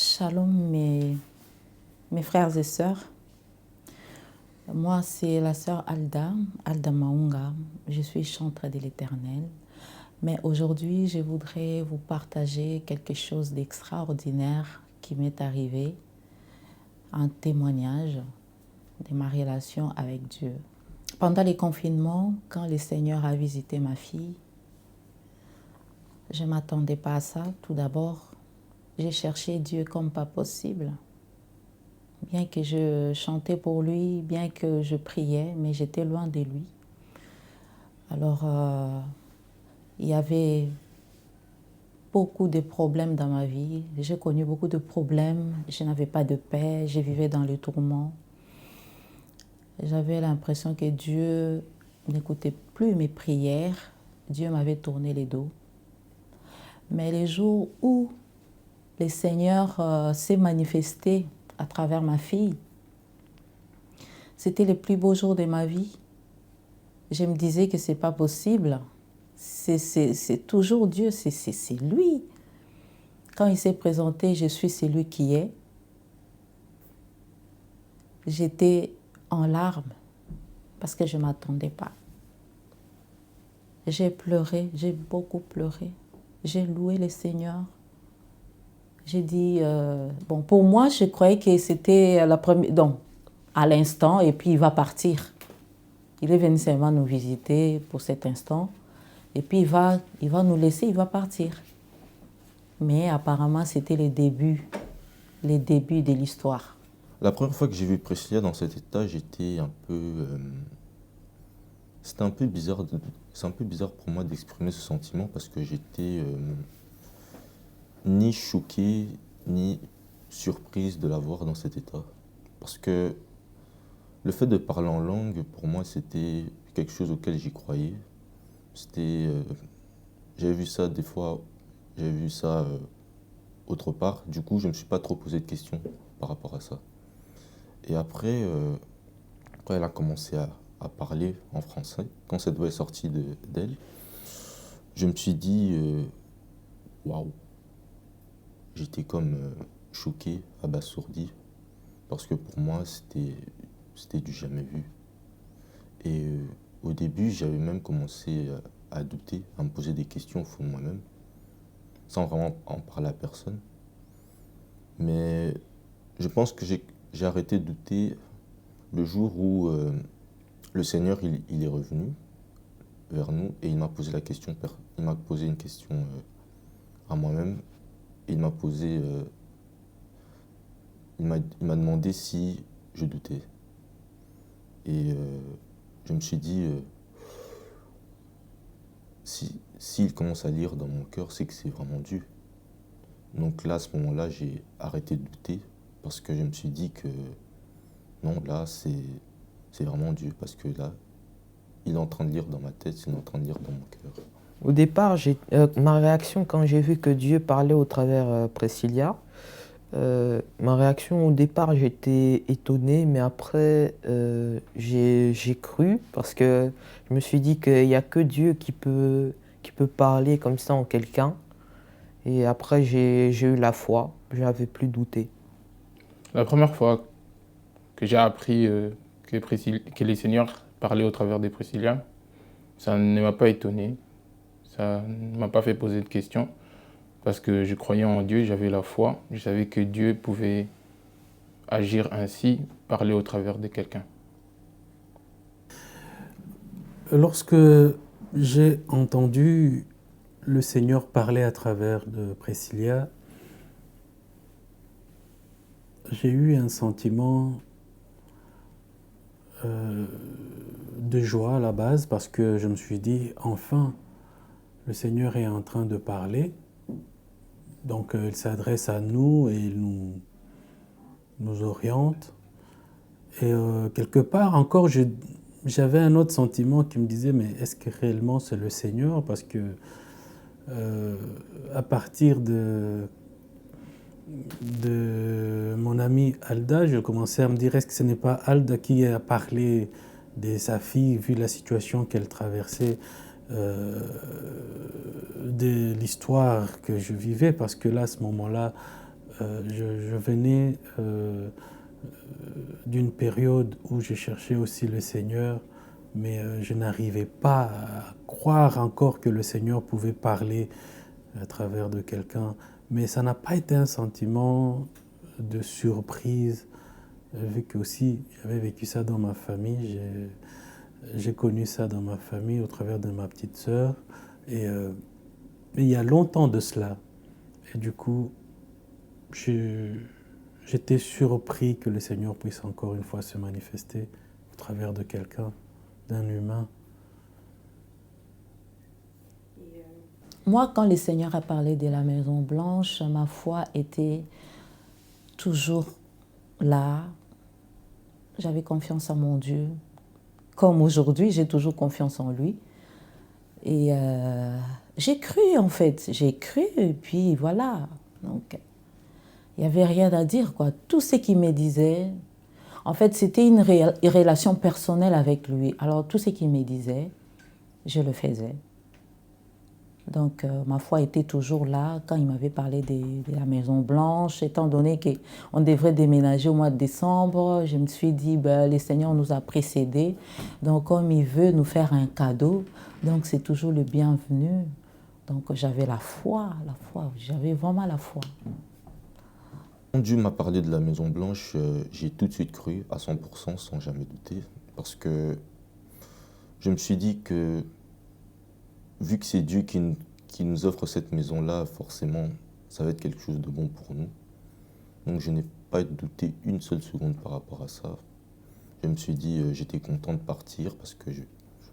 Shalom mes frères et sœurs. Moi, c'est la sœur Alda Maunga. Je suis chantre de l'Éternel. Mais aujourd'hui, je voudrais vous partager quelque chose d'extraordinaire qui m'est arrivé, un témoignage de ma relation avec Dieu. Pendant les confinements, quand le Seigneur a visité ma fille, je ne m'attendais pas à ça. Tout d'abord, j'ai cherché Dieu comme pas possible. Bien que je chantais pour lui, bien que je priais, mais j'étais loin de lui. Alors, il y avait beaucoup de problèmes dans ma vie. J'ai connu beaucoup de problèmes. Je n'avais pas de paix. Je vivais dans le tourment. J'avais l'impression que Dieu n'écoutait plus mes prières. Dieu m'avait tourné les dos. Mais les jours où le Seigneur s'est manifesté à travers ma fille, c'était les plus beaux jours de ma vie. Je me disais que c'est pas possible. C'est toujours Dieu, c'est lui. Quand il s'est présenté, je suis celui qui est. J'étais en larmes parce que je ne m'attendais pas. J'ai pleuré, j'ai beaucoup pleuré. J'ai loué le Seigneur. J'ai dit, bon, pour moi, je croyais que c'était la première, donc, à l'instant, et puis il va partir. Il est venu seulement nous visiter pour cet instant, et puis il va nous laisser, il va partir. Mais apparemment, c'était les débuts de l'histoire. La première fois que j'ai vu Priscilla dans cet état, j'étais un peu... c'était un peu bizarre. C'est un peu bizarre pour moi d'exprimer ce sentiment parce que j'étais ni choqué, ni surprise de la voir dans cet état. Parce que le fait de parler en langue, pour moi, c'était quelque chose auquel j'y croyais. C'était... j'avais vu ça des fois, j'avais vu ça autre part. Du coup, je ne me suis pas trop posé de questions par rapport à ça. Et après, quand elle a commencé à parler en français, quand cette voix est sortie d'elle, je me suis dit, waouh, j'étais comme choqué, abasourdi, parce que pour moi, c'était du jamais vu. Et au début, j'avais même commencé à douter, à me poser des questions au fond de moi-même, sans vraiment en parler à personne. Mais je pense que j'ai arrêté de douter le jour où le Seigneur il est revenu vers nous et il m'a posé une question à moi-même. Il m'a demandé si je doutais. Et je me suis dit, s'il commence à lire dans mon cœur, c'est que c'est vraiment Dieu. Donc là, à ce moment-là, j'ai arrêté de douter parce que je me suis dit que non, là, c'est vraiment Dieu parce que là, il est en train de lire dans ma tête, il est en train de lire dans mon cœur. Au départ, ma réaction quand j'ai vu que Dieu parlait au travers Priscilla, ma réaction au départ, j'étais étonné, mais après, j'ai cru parce que je me suis dit qu'il n'y a que Dieu qui peut parler comme ça en quelqu'un. Et après, j'ai eu la foi, je n'avais plus douté. La première fois que j'ai appris que les seigneurs parlaient au travers des Priscilla, ça ne m'a pas étonné, ça ne m'a pas fait poser de questions, parce que je croyais en Dieu, j'avais la foi, je savais que Dieu pouvait agir ainsi, parler au travers de quelqu'un. Lorsque j'ai entendu le Seigneur parler à travers de Priscilla, j'ai eu un sentiment de joie à la base parce que je me suis dit, enfin, le Seigneur est en train de parler. Donc il s'adresse à nous et il nous oriente. Et quelque part encore, j'avais un autre sentiment qui me disait, mais est-ce que réellement c'est le Seigneur? Parce que à partir de mon amie Alda, je commençais à me dire, est-ce que ce n'est pas Alda qui a parlé de sa fille, vu la situation qu'elle traversait, de l'histoire que je vivais, parce que là, à ce moment-là, je venais d'une période où je cherchais aussi le Seigneur, mais je n'arrivais pas à croire encore que le Seigneur pouvait parler à travers de quelqu'un. Mais ça n'a pas été un sentiment de surprise, vu que aussi j'avais vécu ça dans ma famille. J'ai connu ça dans ma famille au travers de ma petite sœur. Et il y a longtemps de cela. Et du coup, j'étais surpris que le Seigneur puisse encore une fois se manifester au travers de quelqu'un, d'un humain. Moi, quand le Seigneur a parlé de la Maison Blanche, ma foi était toujours là. J'avais confiance en mon Dieu. Comme aujourd'hui, j'ai toujours confiance en lui. Et j'ai cru, en fait. J'ai cru, et puis voilà. Donc, il n'y avait rien à dire, quoi. Tout ce qu'il me disait, en fait, c'était une relation personnelle avec lui. Alors, tout ce qu'il me disait, je le faisais. Donc, ma foi était toujours là quand il m'avait parlé de la Maison Blanche. Étant donné qu'on devrait déménager au mois de décembre, je me suis dit, le Seigneur nous a précédés. Donc, comme il veut nous faire un cadeau, donc c'est toujours le bienvenu. Donc, j'avais la foi, j'avais vraiment la foi. Quand Dieu m'a parlé de la Maison Blanche, j'ai tout de suite cru à 100% sans jamais douter. Parce que je me suis dit que vu que c'est Dieu qui nous offre cette maison-là, forcément, ça va être quelque chose de bon pour nous. Donc je n'ai pas douté une seule seconde par rapport à ça. Je me suis dit, j'étais content de partir parce que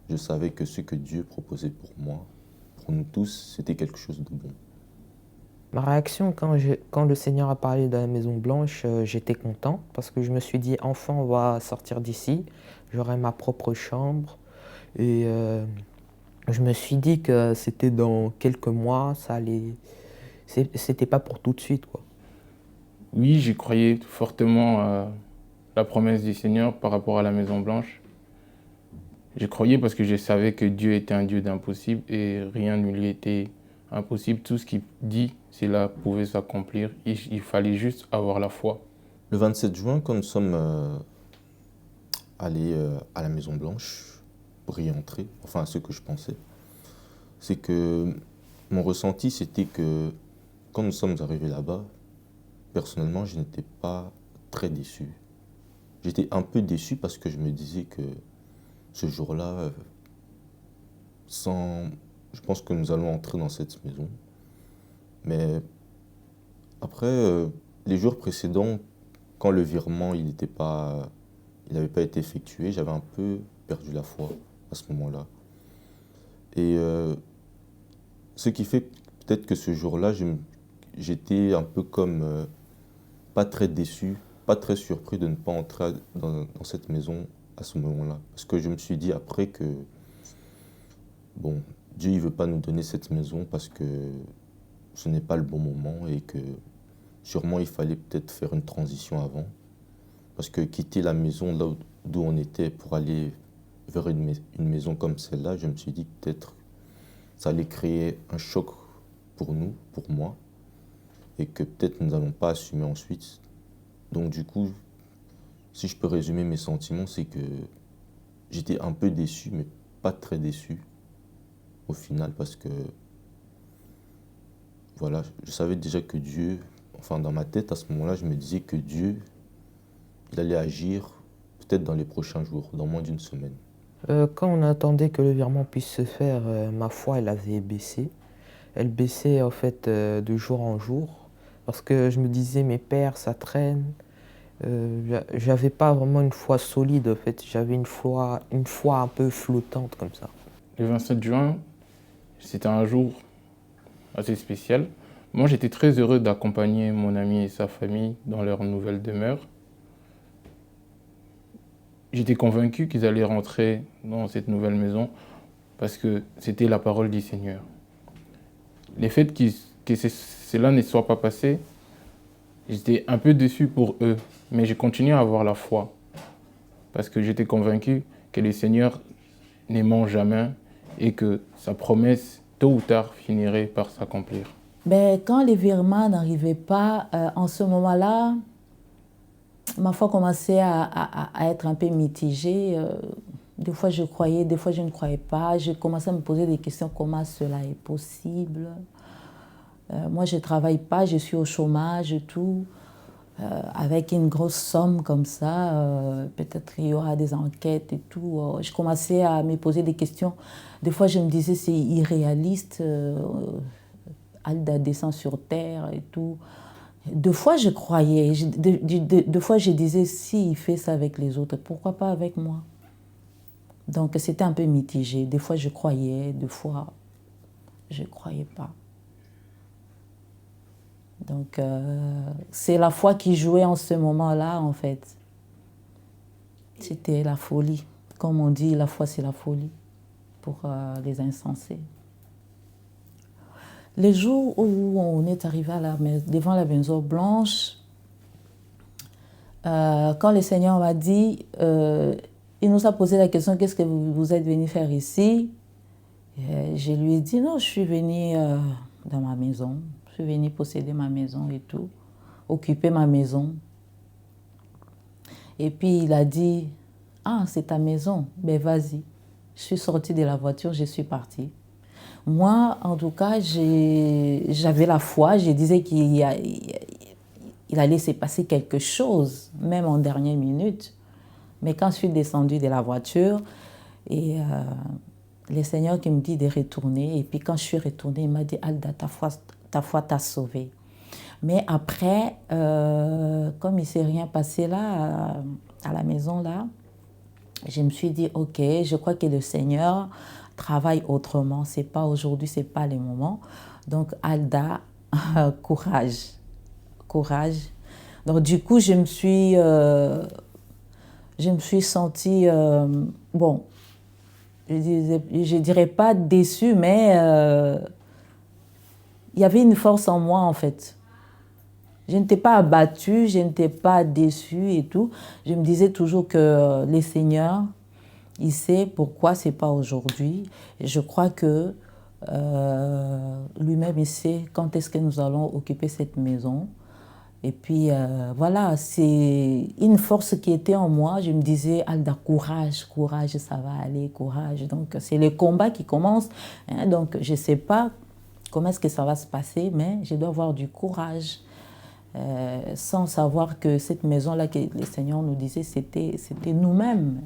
je savais que ce que Dieu proposait pour moi, pour nous tous, c'était quelque chose de bon. Ma réaction quand le Seigneur a parlé de la Maison Blanche, j'étais content parce que je me suis dit, enfin, on va sortir d'ici, j'aurai ma propre chambre. Et je me suis dit que c'était dans quelques mois, c'était pas pour tout de suite, quoi. Oui, j'y croyais fortement à la promesse du Seigneur par rapport à la Maison Blanche. J'y croyais parce que je savais que Dieu était un Dieu d'impossible et rien ne lui était impossible. Tout ce qu'il dit, cela pouvait s'accomplir. Il fallait juste avoir la foi. Le 27 juin, quand nous sommes allés à la Maison Blanche pour y entrer, enfin ce que je pensais, c'est que mon ressenti, c'était que quand nous sommes arrivés là-bas, personnellement, je n'étais pas très déçu. J'étais un peu déçu parce que je me disais que ce jour-là, je pense que nous allons entrer dans cette maison. Mais après, les jours précédents, quand le virement il n'avait pas été effectué, j'avais un peu perdu la foi à ce moment-là. Et ce qui fait peut-être que ce jour-là, j'étais un peu comme pas très déçu, pas très surpris de ne pas entrer dans cette maison à ce moment-là. Parce que je me suis dit après que, bon, Dieu ne veut pas nous donner cette maison parce que ce n'est pas le bon moment et que sûrement il fallait peut-être faire une transition avant. Parce que quitter la maison là d'où on était pour aller vers une maison comme celle-là, je me suis dit peut-être ça allait créer un choc pour nous, pour moi, et que peut-être nous n'allons pas assumer ensuite. Donc du coup, si je peux résumer mes sentiments, c'est que j'étais un peu déçu, mais pas très déçu au final, parce que voilà, je savais déjà que Dieu, enfin dans ma tête à ce moment-là, je me disais que Dieu, il allait agir peut-être dans les prochains jours, dans moins d'une semaine. Quand on attendait que le virement puisse se faire, ma foi, elle avait baissé. Elle baissait en fait de jour en jour, parce que je me disais, mes pères, ça traîne. J'avais pas vraiment une foi solide, en fait. J'avais une foi un peu flottante comme ça. Le 27 juin, c'était un jour assez spécial. Moi, j'étais très heureux d'accompagner mon ami et sa famille dans leur nouvelle demeure. J'étais convaincu qu'ils allaient rentrer dans cette nouvelle maison parce que c'était la parole du Seigneur. Le fait que cela ne soit pas passé, j'étais un peu déçu pour eux, mais j'ai continué à avoir la foi parce que j'étais convaincu que le Seigneur ne ment jamais et que sa promesse, tôt ou tard, finirait par s'accomplir. Ben, quand les virements n'arrivaient pas, en ce moment-là, ma foi commençait à être un peu mitigée. Des fois, je croyais, des fois, je ne croyais pas. Je commençais à me poser des questions, comment cela est possible. Moi, je ne travaille pas, je suis au chômage et tout. Avec une grosse somme comme ça, peut-être il y aura des enquêtes et tout. Je commençais à me poser des questions. Des fois, je me disais, c'est irréaliste. Alda descend sur terre et tout. Deux fois, je croyais. Deux fois, je disais, si il fait ça avec les autres, pourquoi pas avec moi? Donc, c'était un peu mitigé. Des fois, je croyais, des fois, je ne croyais pas. Donc, c'est la foi qui jouait en ce moment-là, en fait. C'était la folie. Comme on dit, la foi, c'est la folie pour les insensés. Les jours où on est arrivé devant la Maison Blanche, quand le Seigneur m'a dit, il nous a posé la question, qu'est-ce que vous êtes venu faire ici? Je lui ai dit, non, je suis venu dans ma maison. Je suis venue posséder ma maison et tout, occuper ma maison. Et puis il a dit, ah, c'est ta maison, ben vas-y. Je suis sortie de la voiture, je suis partie. Moi, en tout cas, j'avais la foi, je disais qu'il allait se passer quelque chose, même en dernière minute. Mais quand je suis descendue de la voiture, et le Seigneur qui me dit de retourner, et puis quand je suis retournée, il m'a dit, Alda, ta foi t'a sauvée. Mais après, comme il ne s'est rien passé là, à la maison là, je me suis dit, ok, je crois que le Seigneur travaille autrement. C'est pas aujourd'hui, c'est pas le moment. Donc, Alda, courage, courage. Donc, du coup, je me suis sentie, bon, je dirais pas déçue, mais il y avait une force en moi, en fait. Je n'étais pas abattue, je n'étais pas déçue et tout. Je me disais toujours que le Seigneur, il sait pourquoi c'est pas aujourd'hui. Et je crois que lui-même, il sait quand est-ce que nous allons occuper cette maison. Et puis voilà, c'est une force qui était en moi. Je me disais, Alda, courage, courage, ça va aller, courage. Donc c'est le combat qui commence. Hein, donc je ne sais pas comment est-ce que ça va se passer, mais je dois avoir du courage. Sans savoir que cette maison-là que le Seigneur nous disait, c'était nous-mêmes.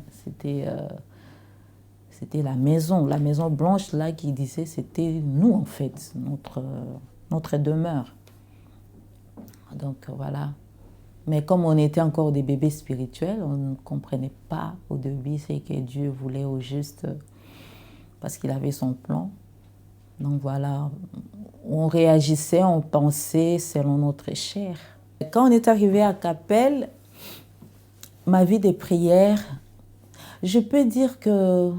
C'était la maison blanche là qui disait, c'était nous en fait, notre demeure. Donc voilà. Mais comme on était encore des bébés spirituels, on ne comprenait pas au début ce que Dieu voulait au juste parce qu'il avait son plan. Donc voilà, on réagissait, on pensait selon notre chair. Quand on est arrivé à Capelle, ma vie de prière, je peux dire que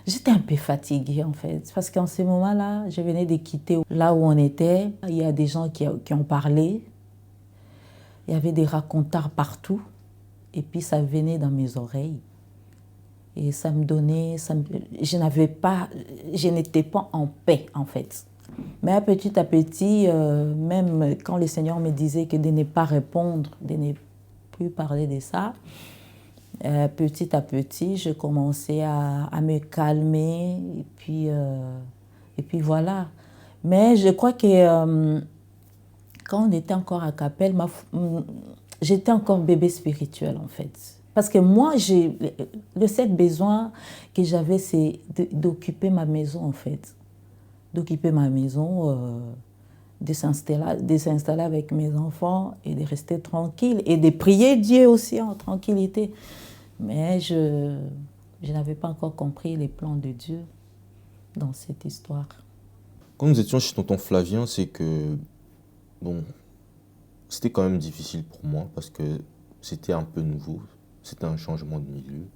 j'étais un peu fatiguée en fait. Parce qu'en ce moment-là, je venais de quitter là où on était. Il y a des gens qui ont parlé. Il y avait des racontars partout. Et puis ça venait dans mes oreilles. Et ça me donnait, je n'étais pas en paix en fait. Mais petit à petit, même quand le Seigneur me disait que de ne pas répondre, de ne plus parler de ça, petit à petit, je commençais à me calmer et puis voilà. Mais je crois que quand on était encore à Capelle, j'étais encore bébé spirituel en fait. Parce que moi, le seul besoin que j'avais, c'est d'occuper ma maison, en fait. D'occuper ma maison, de s'installer avec mes enfants et de rester tranquille. Et de prier Dieu aussi en tranquillité. Mais je n'avais pas encore compris les plans de Dieu dans cette histoire. Quand nous étions chez tonton Flavien, c'est que, bon, c'était quand même difficile pour moi parce que c'était un peu nouveau. C'était un changement de milieu.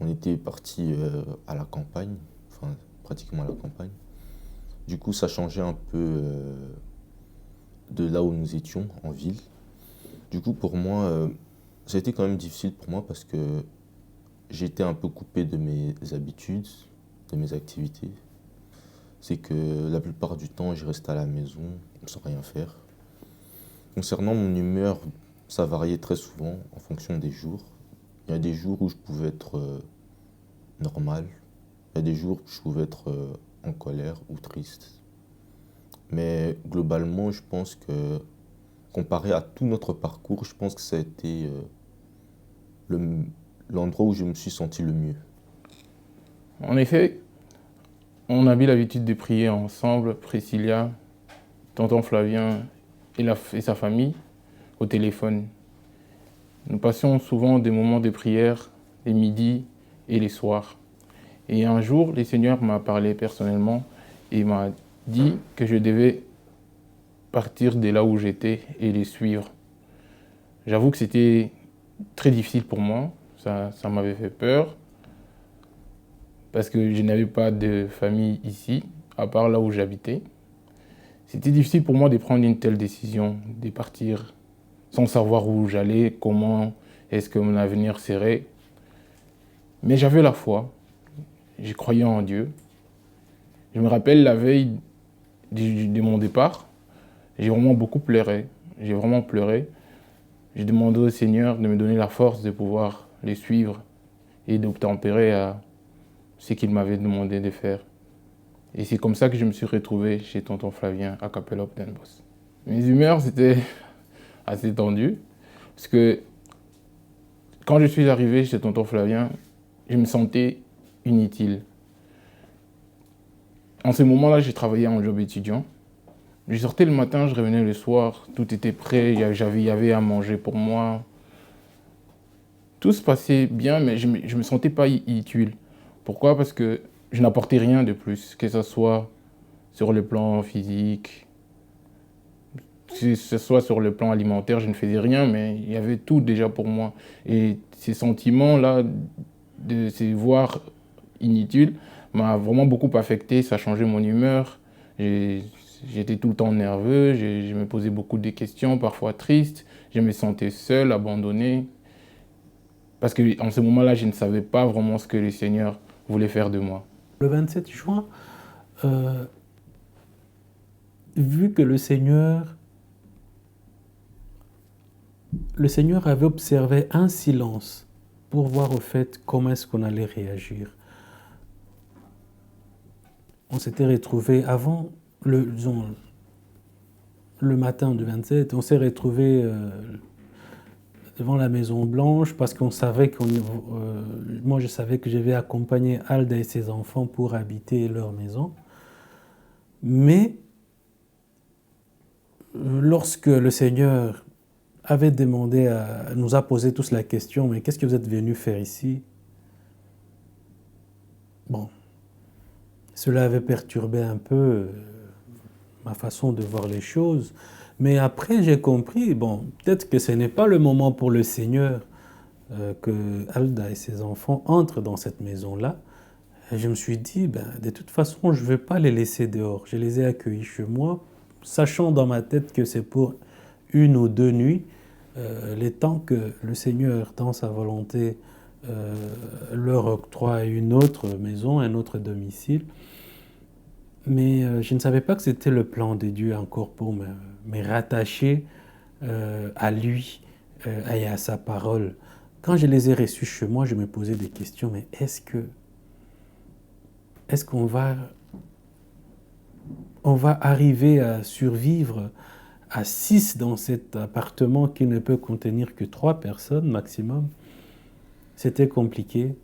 On était parti à la campagne, enfin pratiquement à la campagne. Du coup, ça changeait un peu de là où nous étions, en ville. Du coup, pour moi, ça a été quand même difficile pour moi parce que j'étais un peu coupé de mes habitudes, de mes activités. c'est que la plupart du temps, je reste à la maison sans rien faire. Concernant mon humeur, ça variait très souvent en fonction des jours. Il y a des jours où je pouvais être normal, il y a des jours où je pouvais être en colère ou triste. Mais globalement, je pense que, comparé à tout notre parcours, je pense que ça a été l'endroit où je me suis senti le mieux. En effet, on avait l'habitude de prier ensemble, Priscilla, tonton Flavien et sa famille, au téléphone. Nous passions souvent des moments de prière les midis et les soirs. Et un jour, le Seigneur m'a parlé personnellement et m'a dit que je devais partir de là où j'étais et les suivre. J'avoue que c'était très difficile pour moi, ça m'avait fait peur, parce que je n'avais pas de famille ici, à part là où j'habitais. C'était difficile pour moi de prendre une telle décision, de partir sans savoir où j'allais, comment est-ce que mon avenir serait. Mais j'avais la foi, je croyais en Dieu. Je me rappelle la veille de mon départ, j'ai vraiment beaucoup pleuré. J'ai vraiment pleuré. J'ai demandé au Seigneur de me donner la force de pouvoir les suivre et d'obtempérer à ce qu'il m'avait demandé de faire. Et c'est comme ça que je me suis retrouvé chez tonton Flavien à Capelop Den Bosch. Mes humeurs, c'était assez tendu, parce que quand je suis arrivé chez tonton Flavien, je me sentais inutile. En ce moment-là, j'ai travaillé en job étudiant. Je sortais le matin, je revenais le soir, tout était prêt, il y avait à manger pour moi. Tout se passait bien, mais je me sentais pas utile. Pourquoi? Parce que je n'apportais rien de plus, que ce soit sur le plan physique, que ce soit sur le plan alimentaire, je ne faisais rien, mais il y avait tout déjà pour moi. Et ces sentiments-là, de se voir inutile, m'a vraiment beaucoup affecté, ça a changé mon humeur. J'étais tout le temps nerveux, je me posais beaucoup de questions, parfois tristes. Je me sentais seul, abandonné. Parce qu'en ce moment-là, je ne savais pas vraiment ce que le Seigneur voulait faire de moi. Le 27 juin, vu que le Seigneur avait observé un silence pour voir au fait comment est-ce qu'on allait réagir. On s'était retrouvés avant le matin du 27, on s'est retrouvés devant la Maison Blanche parce qu'on savait moi je savais que je vais accompagner Alda et ses enfants pour habiter leur maison. Mais lorsque le Seigneur avait demandé, nous a posé tous la question, mais qu'est-ce que vous êtes venus faire ici? Bon, cela avait perturbé un peu ma façon de voir les choses. Mais après, j'ai compris, bon, peut-être que ce n'est pas le moment pour le Seigneur que Alda et ses enfants entrent dans cette maison-là. Et je me suis dit, de toute façon, je ne vais pas les laisser dehors. Je les ai accueillis chez moi, sachant dans ma tête que c'est pour 1 ou 2 nuits, les temps que le Seigneur, dans sa volonté, leur octroie une autre maison, un autre domicile. Mais je ne savais pas que c'était le plan de Dieu encore pour me rattacher à lui et à sa parole. Quand je les ai reçus chez moi, je me posais des questions, mais est-ce qu'on va arriver à survivre à 6 dans cet appartement qui ne peut contenir que 3 personnes maximum? C'était compliqué,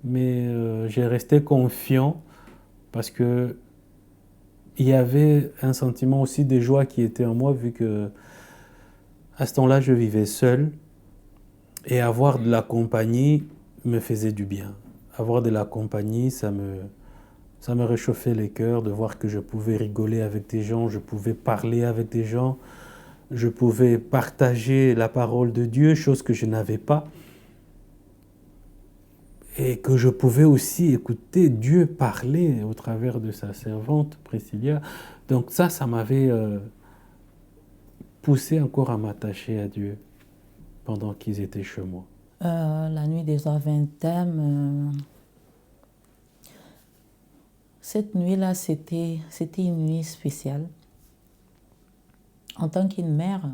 mais j'ai resté confiant parce que il y avait un sentiment aussi de joie qui était en moi, vu que à ce temps-là, je vivais seul et avoir de la compagnie me faisait du bien. Avoir de la compagnie, ça me réchauffait les cœurs, de voir que je pouvais rigoler avec des gens, je pouvais parler avec des gens, je pouvais partager la parole de Dieu, chose que je n'avais pas. Et que je pouvais aussi écouter Dieu parler au travers de sa servante Priscilla. Donc ça m'avait poussé encore à m'attacher à Dieu pendant qu'ils étaient chez moi. La nuit des Aventèmes, Cette nuit-là, c'était une nuit spéciale. En tant qu'une mère,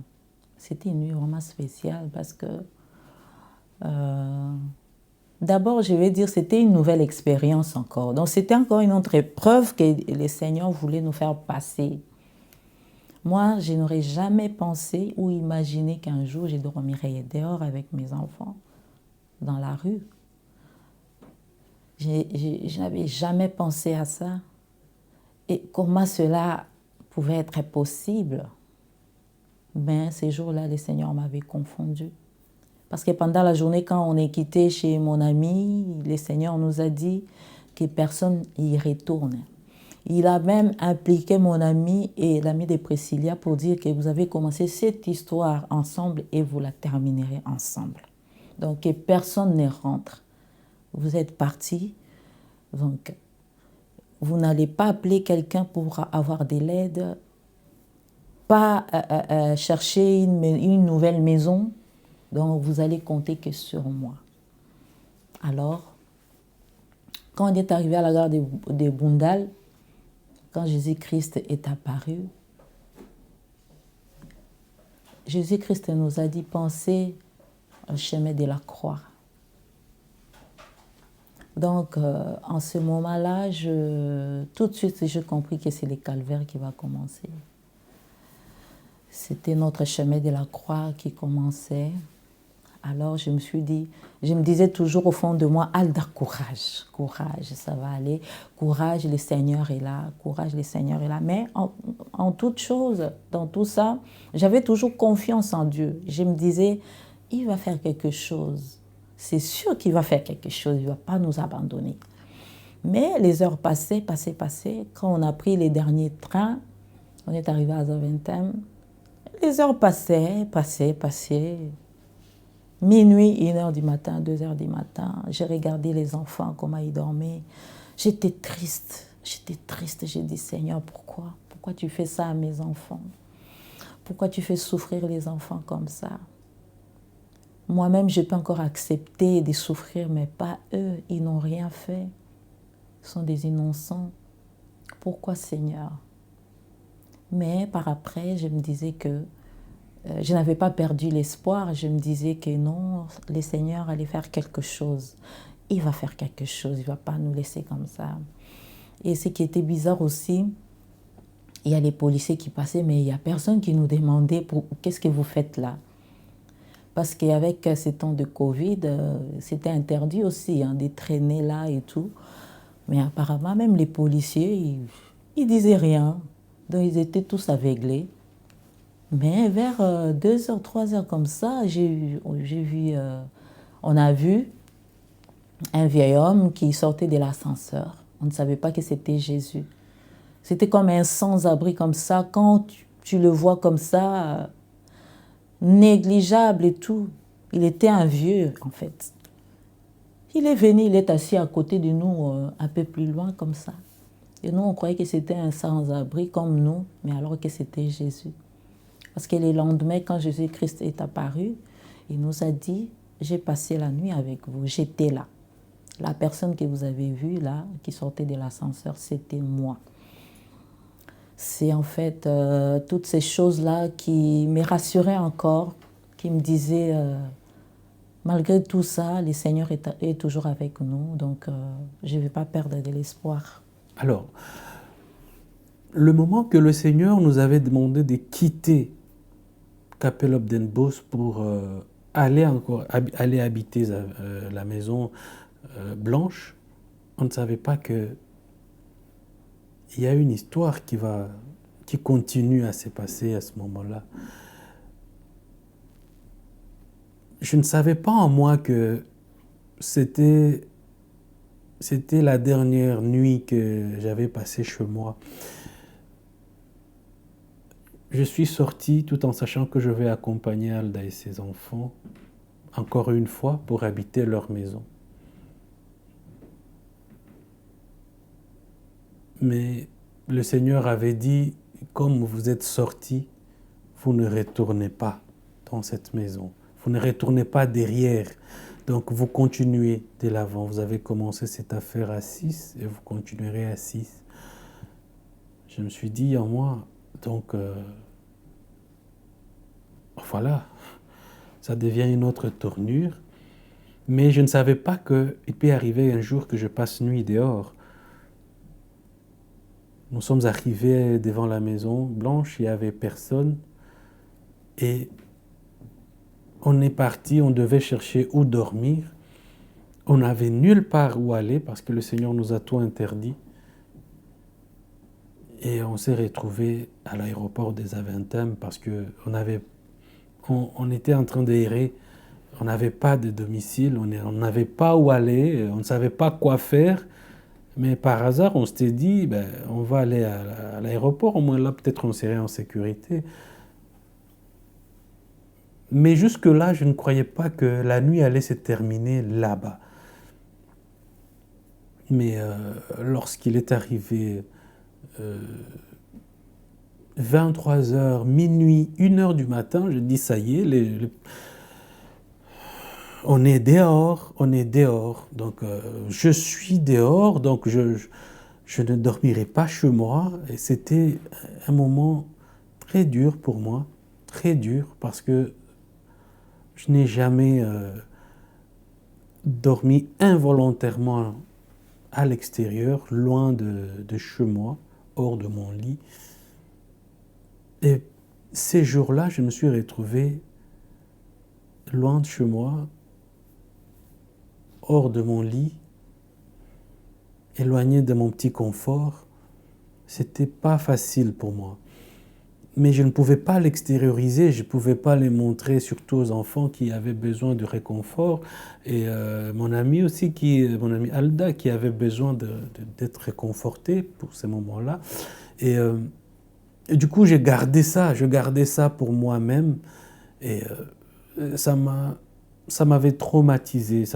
c'était une nuit vraiment spéciale parce que d'abord, je vais dire, c'était une nouvelle expérience encore. Donc, c'était encore une autre épreuve que le Seigneur voulait nous faire passer. Moi, je n'aurais jamais pensé ou imaginé qu'un jour, je dormirais dehors avec mes enfants, dans la rue. Je n'avais jamais pensé à ça. Et comment cela pouvait être possible? Mais ces jours-là, le Seigneur m'avait confondu. Parce que pendant la journée, quand on est quitté chez mon ami, le Seigneur nous a dit que personne y retourne. Il a même impliqué mon ami et l'ami de Priscilla pour dire que vous avez commencé cette histoire ensemble et vous la terminerez ensemble. Donc, que personne ne rentre. Vous êtes partis, donc vous n'allez pas appeler quelqu'un pour avoir de l'aide, pas chercher une nouvelle maison, donc vous allez compter que sur moi. Alors, quand on est arrivé à la gare de Bundal, quand Jésus-Christ est apparu, Jésus-Christ nous a dit, pensez au chemin de la croix. Donc, en ce moment-là, tout de suite, j'ai compris que c'est le calvaire qui va commencer. C'était notre chemin de la croix qui commençait. Alors, je me disais toujours au fond de moi, Alda, courage, courage, ça va aller. Courage, le Seigneur est là, courage, le Seigneur est là. Mais en toute chose, dans tout ça, j'avais toujours confiance en Dieu. Je me disais, il va faire quelque chose. C'est sûr qu'il va faire quelque chose, il ne va pas nous abandonner. Mais les heures passaient. Quand on a pris les derniers trains, on est arrivé à Zaventem. Les heures passaient. Minuit, 1h du matin, 2h du matin, j'ai regardé les enfants, comment ils dormaient. J'étais triste. J'ai dit, Seigneur, pourquoi? Pourquoi tu fais ça à mes enfants? Pourquoi tu fais souffrir les enfants comme ça? Moi-même, je peux encore accepter de souffrir, mais pas eux. Ils n'ont rien fait. Ils sont des innocents. Pourquoi, Seigneur? Mais par après, je me disais que je n'avais pas perdu l'espoir. Je me disais que non, le Seigneur allait faire quelque chose. Il va faire quelque chose. Il ne va pas nous laisser comme ça. Et ce qui était bizarre aussi, il y a les policiers qui passaient, mais il n'y a personne qui nous demandait qu'est-ce que vous faites là? Parce qu'avec ces temps de Covid, c'était interdit aussi de traîner là et tout. Mais apparemment, même les policiers, ils disaient rien. Donc, ils étaient tous aveuglés. Mais vers 2h, 3h comme ça, on a vu un vieil homme qui sortait de l'ascenseur. On ne savait pas que c'était Jésus. C'était comme un sans-abri comme ça. Quand tu le vois comme ça, négligeable et tout. Il était un vieux, en fait. Il est venu, il est assis à côté de nous, un peu plus loin comme ça. Et nous, on croyait que c'était un sans-abri comme nous, mais alors que c'était Jésus. Parce que le lendemain, quand Jésus-Christ est apparu, il nous a dit, j'ai passé la nuit avec vous, j'étais là. La personne que vous avez vue là, qui sortait de l'ascenseur, c'était moi. C'est en fait toutes ces choses-là qui me rassuraient encore, qui me disaient, malgré tout ça, le Seigneur est toujours avec nous, donc je ne vais pas perdre de l'espoir. Alors, le moment que le Seigneur nous avait demandé de quitter Kapelle op den Bos pour aller habiter la maison blanche, on ne savait pas que il y a une histoire qui continue à se passer à ce moment-là. Je ne savais pas en moi que c'était la dernière nuit que j'avais passée chez moi. Je suis sorti tout en sachant que je vais accompagner Alda et ses enfants, encore une fois, pour habiter leur maison. Mais le Seigneur avait dit, comme vous êtes sortis, vous ne retournez pas dans cette maison. Vous ne retournez pas derrière. Donc vous continuez de l'avant. Vous avez commencé cette affaire à 6 et vous continuerez à 6. je me suis dit en moi, donc voilà, ça devient une autre tournure. Mais je ne savais pas qu'il peut arriver un jour que je passe nuit dehors. Nous sommes arrivés devant la maison blanche, il n'y avait personne. Et on est parti, on devait chercher où dormir. On n'avait nulle part où aller parce que le Seigneur nous a tout interdit. Et on s'est retrouvés à l'aéroport des Aventem parce qu'on était en train d'errer. On n'avait pas de domicile, on n'avait pas où aller, on ne savait pas quoi faire. Mais par hasard, on s'était dit, on va aller à l'aéroport, au moins là, peut-être on serait en sécurité. Mais jusque-là, je ne croyais pas que la nuit allait se terminer là-bas. Mais lorsqu'il est arrivé 23h, minuit, 1h du matin, je dis, ça y est, on est dehors, on est dehors. Donc, je suis dehors, donc je ne dormirai pas chez moi. Et c'était un moment très dur pour moi, très dur, parce que je n'ai jamais dormi involontairement à l'extérieur, loin de chez moi, hors de mon lit. Et ces jours-là, je me suis retrouvé loin de chez moi, hors de mon lit, éloigné de mon petit confort. C'était pas facile pour moi. Mais je ne pouvais pas l'extérioriser, je ne pouvais pas les montrer, surtout aux enfants qui avaient besoin de réconfort. Et mon ami aussi, mon ami Alda, qui avait besoin d'être réconforté pour ces moments-là. Et du coup, je gardais ça pour moi-même. Et ça m'avait traumatisé,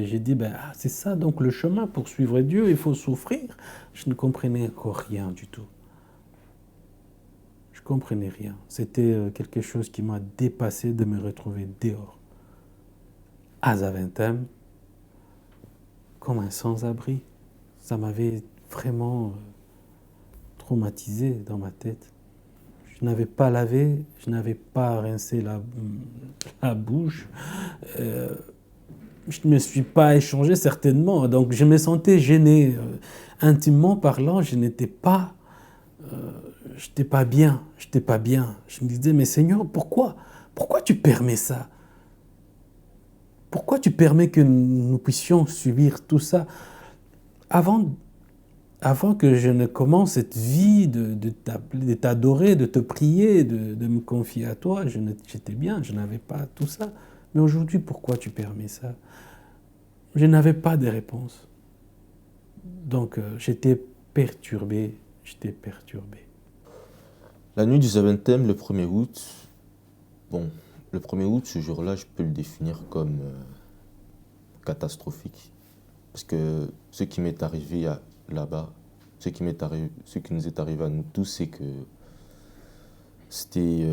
J'ai dit, c'est ça donc le chemin pour suivre Dieu, il faut souffrir. Je ne comprenais encore rien du tout. Je ne comprenais rien. C'était quelque chose qui m'a dépassé de me retrouver dehors, à Zaventem, comme un sans-abri. Ça m'avait vraiment traumatisé dans ma tête. Je n'avais pas lavé, je n'avais pas rincé la bouche. Je ne me suis pas échangé certainement, donc je me sentais gêné. Intimement parlant, je n'étais pas... j'étais pas bien. Je me disais, mais Seigneur, pourquoi tu permets ça? Pourquoi tu permets que nous puissions subir tout ça? Avant que je ne commence cette vie de t'adorer, de te prier, de me confier à toi, j'étais bien, je n'avais pas tout ça. Mais aujourd'hui, pourquoi tu permets ça? Je n'avais pas de réponse. Donc, j'étais perturbé. La nuit du Zaventem, le 1er août, le 1er août, ce jour-là, je peux le définir comme catastrophique. Parce que ce qui m'est arrivé là-bas, ce qui nous est arrivé à nous tous, c'est que c'était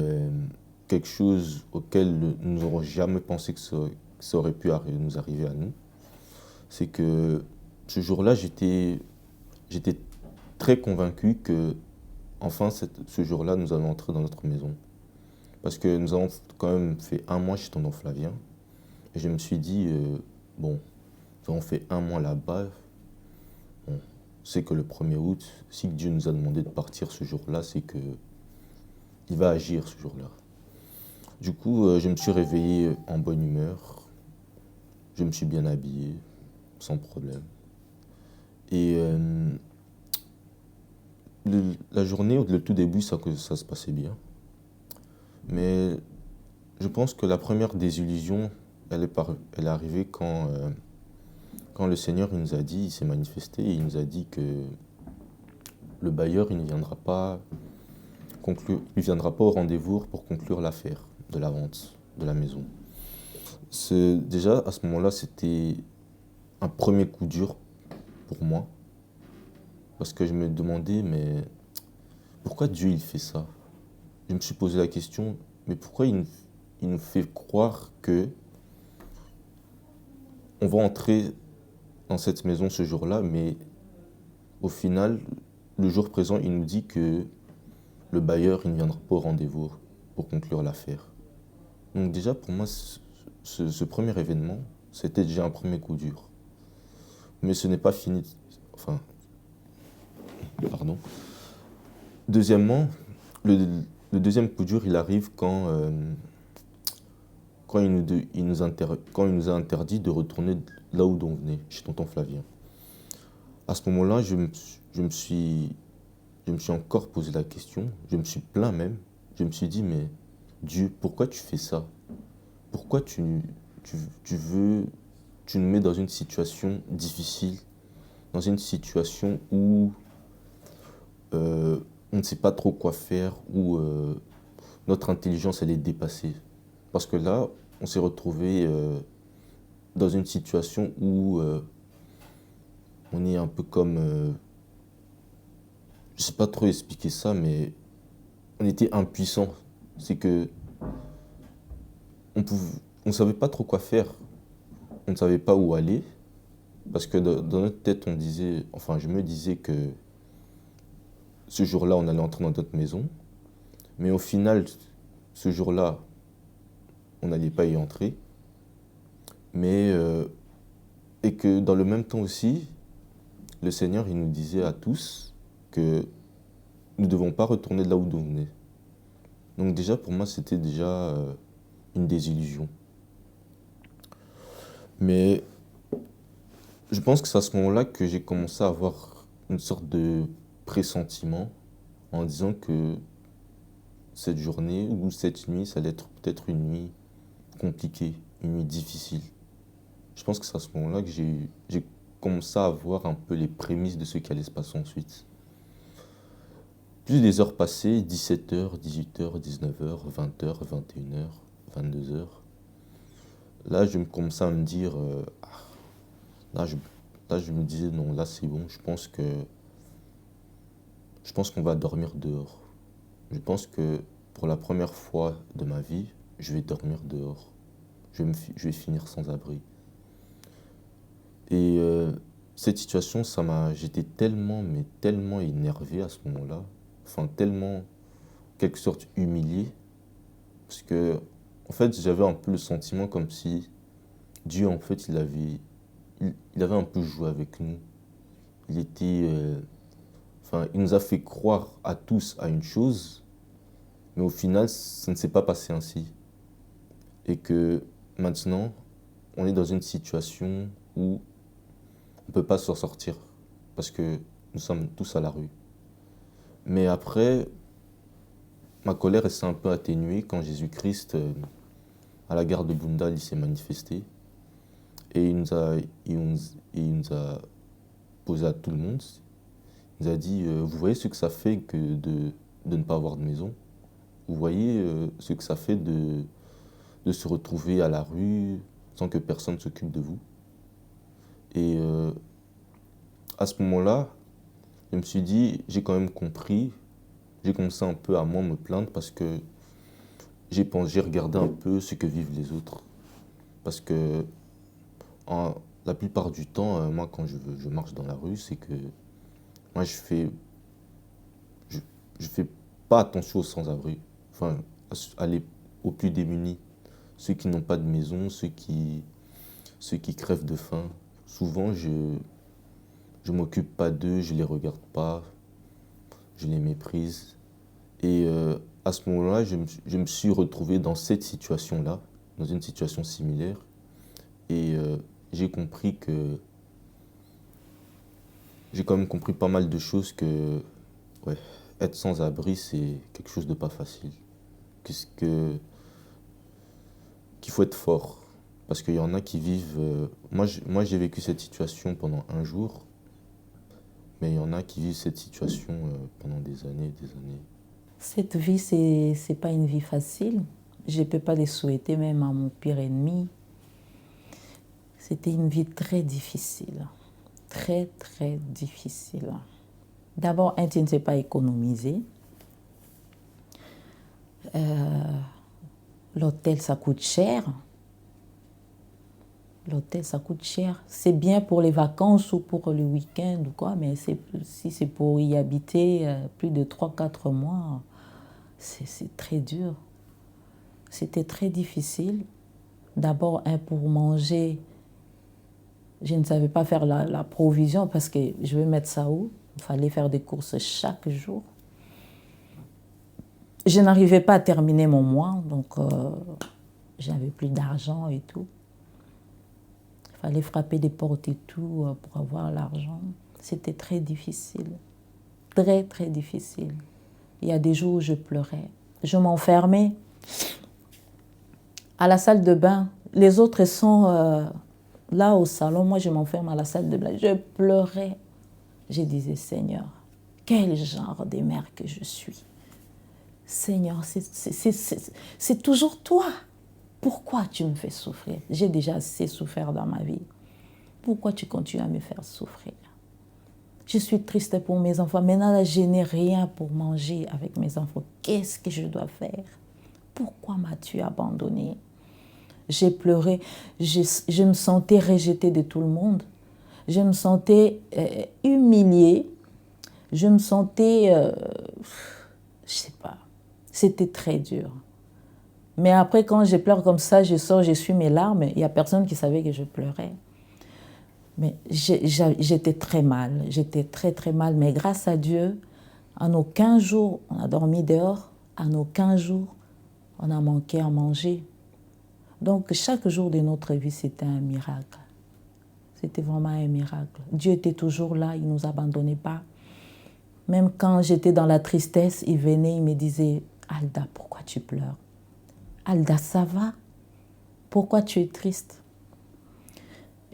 quelque chose auquel nous n'aurions jamais pensé que ça aurait pu nous arriver à nous. C'est que ce jour-là, j'étais très convaincu que, enfin, ce jour-là, nous allons entrer dans notre maison. Parce que nous avons quand même fait 1 mois chez tonton Flavien. Et je me suis dit, nous avons fait 1 mois là-bas. C'est que le 1er août, si Dieu nous a demandé de partir ce jour-là, c'est qu'il va agir ce jour-là. Du coup, je me suis réveillé en bonne humeur. Je me suis bien habillé, sans problème. Et la journée, le tout début, ça se passait bien. Mais je pense que la première désillusion, elle est arrivée quand le Seigneur il nous a dit, il s'est manifesté et il nous a dit que le bailleur il ne viendra pas au rendez-vous pour conclure l'affaire de la vente de la maison. Déjà, à ce moment-là, c'était un premier coup dur pour moi. Parce que je me demandais, mais pourquoi Dieu il fait ça? Je me suis posé la question, mais pourquoi il nous fait croire que on va entrer dans cette maison ce jour-là, mais au final, le jour présent, il nous dit que le bailleur, il ne viendra pas au rendez-vous pour conclure l'affaire. Donc déjà, pour moi, ce premier événement, c'était déjà un premier coup dur. Mais ce n'est pas fini. Enfin, pardon. Deuxièmement, le deuxième coup dur, il arrive quand il nous a interdit de retourner là où on venait, chez tonton Flavien. À ce moment-là, je me suis encore posé la question, je me suis plaint même. Je me suis dit, mais Dieu, pourquoi tu fais ça? Pourquoi tu nous mets dans une situation difficile, dans une situation où on ne sait pas trop quoi faire, où notre intelligence elle est dépassée. Parce que là, on s'est retrouvé dans une situation où on est un peu comme... je ne sais pas trop expliquer ça, mais on était impuissant. C'est que on ne savait pas trop quoi faire. On ne savait pas où aller. Parce que dans notre tête, on disait... Enfin, je me disais que ce jour-là, on allait entrer dans notre maison. Mais au final, ce jour-là, on n'allait pas y entrer. Mais, et que dans le même temps aussi, le Seigneur, il nous disait à tous que nous ne devons pas retourner de là où on venait. Donc déjà, pour moi, c'était déjà une désillusion. Mais je pense que c'est à ce moment-là que j'ai commencé à avoir une sorte de pressentiment en disant que cette journée ou cette nuit, ça allait être peut-être une nuit compliquée, une nuit difficile. Je pense que c'est à ce moment-là que j'ai commencé à voir un peu les prémices de ce qui allait se passer ensuite. Plus les heures passées, 17h, 18h, 19h, 20h, 21h, 22h, là, je commençais à me dire, là, je me disais, non, là, c'est bon, je pense qu'on va dormir dehors. Je pense que pour la première fois de ma vie, je vais dormir dehors. Je vais finir sans abri. Et cette situation, j'étais tellement, mais tellement énervé à ce moment-là, enfin tellement, en quelque sorte, humilié, parce que, en fait, j'avais un peu le sentiment comme si Dieu, en fait, il avait un peu joué avec nous. Il nous a fait croire à tous à une chose, mais au final, ça ne s'est pas passé ainsi. Et que maintenant, on est dans une situation où on ne peut pas s'en sortir parce que nous sommes tous à la rue. Mais après, ma colère s'est un peu atténuée quand Jésus-Christ, à la gare de Bundal, il s'est manifesté. Et il nous a posé à tout le monde. Il nous a dit, vous voyez ce que ça fait que de ne pas avoir de maison? Vous voyez ce que ça fait de se retrouver à la rue sans que personne ne s'occupe de vous? Et à ce moment-là, je me suis dit, j'ai quand même compris. J'ai commencé un peu à moi me plaindre parce que j'ai regardé un peu ce que vivent les autres. Parce que la plupart du temps, moi quand je marche dans la rue, c'est que moi je fais pas attention aux sans-abri. Enfin, aux plus démunis. Ceux qui n'ont pas de maison, ceux qui crèvent de faim. Souvent, je m'occupe pas d'eux, je les regarde pas, je les méprise. Et à ce moment-là, je me suis retrouvé dans cette situation-là, dans une situation similaire. Et j'ai quand même compris pas mal de choses que, ouais, être sans abri, c'est quelque chose de pas facile. Qu'il faut être fort. Parce qu'il y en a qui vivent... moi, j'ai vécu cette situation pendant un jour. Mais il y en a qui vivent cette situation pendant des années et des années. Cette vie, c'est pas une vie facile. Je ne peux pas le souhaiter même à mon pire ennemi. C'était une vie très difficile. Très, très difficile. D'abord, tu ne sais pas économiser. L'hôtel, ça coûte cher. L'hôtel, ça coûte cher. C'est bien pour les vacances ou pour le week-end ou quoi, mais si c'est pour y habiter plus de 3-4 mois, c'est très dur. C'était très difficile. D'abord, pour manger, je ne savais pas faire la provision parce que je vais mettre ça où? Il fallait faire des courses chaque jour. Je n'arrivais pas à terminer mon mois, donc je n'avais plus d'argent et tout. Il fallait frapper des portes et tout pour avoir l'argent. C'était très difficile. Très, très difficile. Il y a des jours où je pleurais. Je m'enfermais à la salle de bain. Les autres sont là au salon. Moi, je m'enferme à la salle de bain. Je pleurais. Je disais, Seigneur, quel genre de mère que je suis. Seigneur, c'est toujours toi. Pourquoi tu me fais souffrir? J'ai déjà assez souffert dans ma vie. Pourquoi tu continues à me faire souffrir? Je suis triste pour mes enfants. Maintenant, là, je n'ai rien pour manger avec mes enfants. Qu'est-ce que je dois faire? Pourquoi m'as-tu abandonné? J'ai pleuré. Je me sentais rejetée de tout le monde. Je me sentais humiliée. Je me sentais... je sais pas. C'était très dur. Mais après, quand je pleure comme ça, je sors, j'essuie mes larmes. Il n'y a personne qui savait que je pleurais. Mais j'étais très mal. J'étais très, très mal. Mais grâce à Dieu, en nos 15 jours, on a dormi dehors. En nos 15 jours, on a manqué à manger. Donc, chaque jour de notre vie, c'était un miracle. C'était vraiment un miracle. Dieu était toujours là, il ne nous abandonnait pas. Même quand j'étais dans la tristesse, il venait, il me disait, Alda, pourquoi tu pleures? Alda, ça va? Pourquoi tu es triste?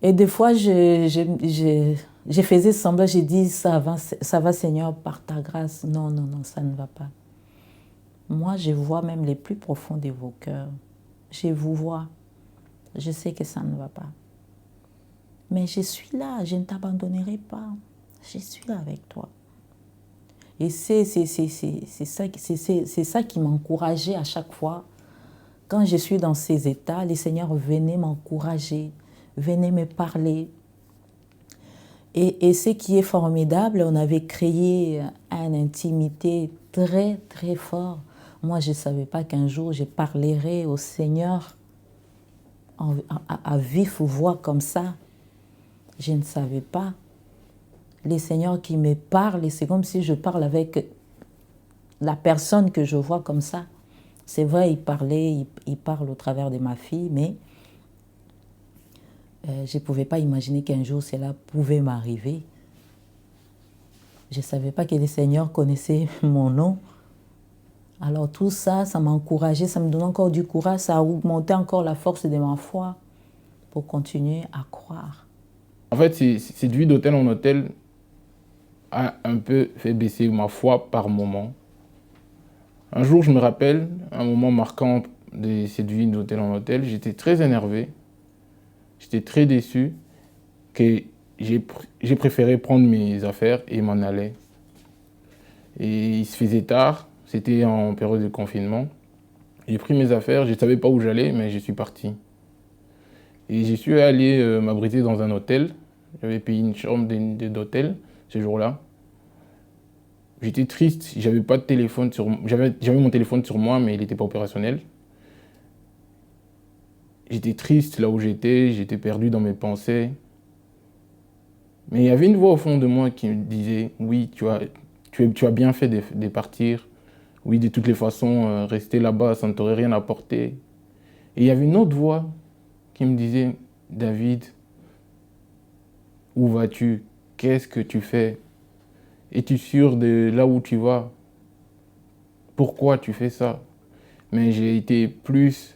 Et des fois, je faisais semblant, j'ai dit, ça va Seigneur, par ta grâce. Non, non, non, ça ne va pas. Moi, je vois même les plus profonds de vos cœurs. Je vous vois. Je sais que ça ne va pas. Mais je suis là, je ne t'abandonnerai pas. Je suis là avec toi. Et c'est ça qui m'encourageait à chaque fois. Quand je suis dans ces états, les seigneurs venaient m'encourager, venaient me parler. Et ce qui est formidable, on avait créé une intimité très, très forte. Moi, je ne savais pas qu'un jour, je parlerais au Seigneur à vif voix comme ça. Je ne savais pas. Les seigneurs qui me parlent, c'est comme si je parle avec la personne que je vois comme ça. C'est vrai, il parle au travers de ma fille, mais je ne pouvais pas imaginer qu'un jour cela pouvait m'arriver. Je ne savais pas que les seigneurs connaissaient mon nom. Alors tout ça, ça m'a encouragée, ça me donne encore du courage, ça a augmenté encore la force de ma foi pour continuer à croire. En fait, cette vie d'hôtel en hôtel a un peu fait baisser ma foi par moment. Un jour, je me rappelle, un moment marquant de cette vie d'hôtel en hôtel, j'étais très énervé, j'étais très déçu, que j'ai préféré prendre mes affaires et m'en aller. Et il se faisait tard, c'était en période de confinement. J'ai pris mes affaires, je ne savais pas où j'allais, mais je suis parti. Et je suis allé m'abriter dans un hôtel. J'avais payé une chambre d'hôtel ce jour-là. J'étais triste, j'avais pas de téléphone sur moi. J'avais mon téléphone sur moi, mais il n'était pas opérationnel. J'étais triste là où j'étais perdu dans mes pensées. Mais il y avait une voix au fond de moi qui me disait « Oui, tu as bien fait de partir. Oui, de toutes les façons, rester là-bas, ça ne t'aurait rien apporté. » Et il y avait une autre voix qui me disait « David, où vas-tu? Qu'est-ce que tu fais? Es-tu sûr de là où tu vas? Pourquoi tu fais ça? » Mais j'ai été plus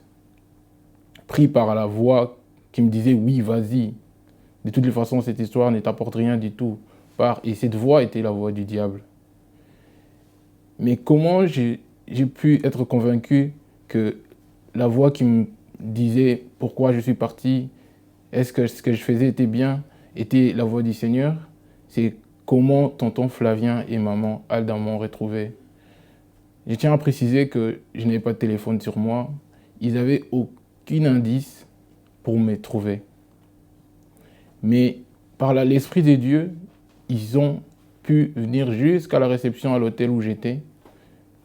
pris par la voix qui me disait « Oui, vas-y. De toutes les façons, cette histoire ne t'apporte rien du tout. » Et cette voix était la voix du diable. Mais comment j'ai pu être convaincu que la voix qui me disait pourquoi je suis parti, est-ce que ce que je faisais était bien, était la voix du Seigneur? C'est comment tonton Flavien et maman Alda m'ont retrouvé. Je tiens à préciser que je n'avais pas de téléphone sur moi. Ils n'avaient aucun indice pour me trouver. Mais par l'Esprit de Dieu, ils ont pu venir jusqu'à la réception à l'hôtel où j'étais,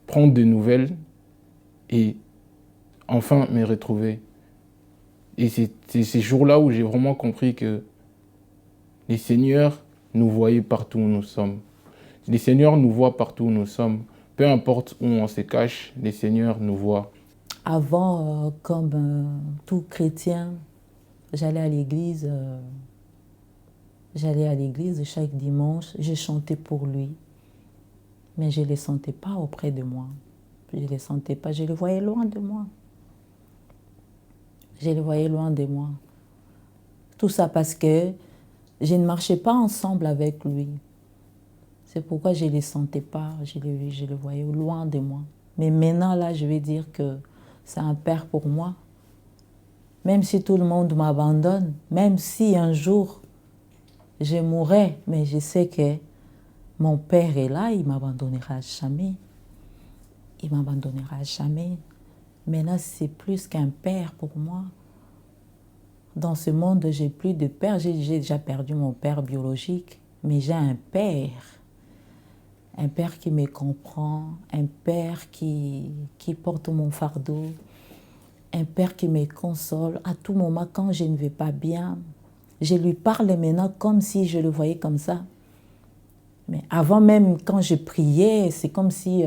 prendre des nouvelles et enfin me retrouver. Et c'est ces jours-là où j'ai vraiment compris que les Seigneurs nous voient partout où nous sommes. Les Seigneurs nous voient partout où nous sommes. Peu importe où on se cache, les Seigneurs nous voient. Avant, comme tout chrétien, j'allais à l'église. J'allais à l'église chaque dimanche. Je chantais pour lui. Mais je ne les sentais pas auprès de moi. Je ne les sentais pas. Je les voyais loin de moi. Je les voyais loin de moi. Tout ça parce que je ne marchais pas ensemble avec lui. C'est pourquoi je ne les sentais pas, je les voyais loin de moi. Mais maintenant, là, je vais dire que c'est un père pour moi. Même si tout le monde m'abandonne, même si un jour je mourrai, mais je sais que mon père est là, il ne m'abandonnera jamais. Il ne m'abandonnera jamais. Maintenant, c'est plus qu'un père pour moi. Dans ce monde, j'ai plus de père. J'ai déjà perdu mon père biologique, mais j'ai un père. Un père qui me comprend, un père qui porte mon fardeau, un père qui me console à tout moment quand je ne vais pas bien. Je lui parle maintenant comme si je le voyais comme ça. Mais avant même, quand je priais, c'est comme si...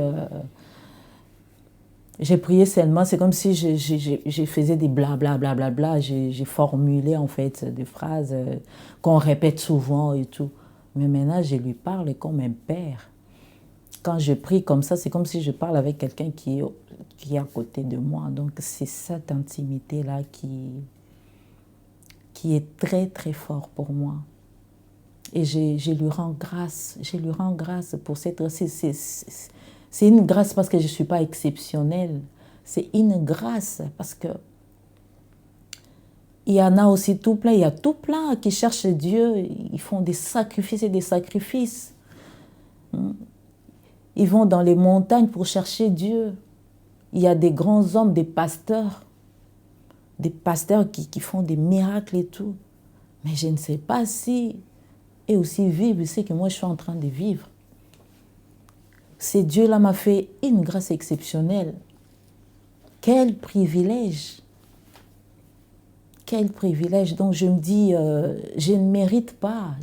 j'ai prié seulement, c'est comme si je faisais des blablabla, bla, bla, bla, j'ai formulé en fait des phrases qu'on répète souvent et tout. Mais maintenant, je lui parle comme un père. Quand je prie comme ça, c'est comme si je parle avec quelqu'un qui est à côté de moi. Donc c'est cette intimité-là qui est très très fort pour moi. Et je lui rends grâce. Je lui rends grâce pour cette grâce. C'est une grâce parce que je ne suis pas exceptionnelle. C'est une grâce parce que il y en a aussi tout plein. Il y a tout plein qui cherchent Dieu. Ils font des sacrifices et des sacrifices. Ils vont dans les montagnes pour chercher Dieu. Il y a des grands hommes, des pasteurs qui font des miracles et tout. Mais je ne sais pas si eux aussi vivent ce que moi je suis en train de vivre. Ce Dieu-là m'a fait une grâce exceptionnelle. Quel privilège! Quel privilège! Donc je me dis, je ne mérite pas.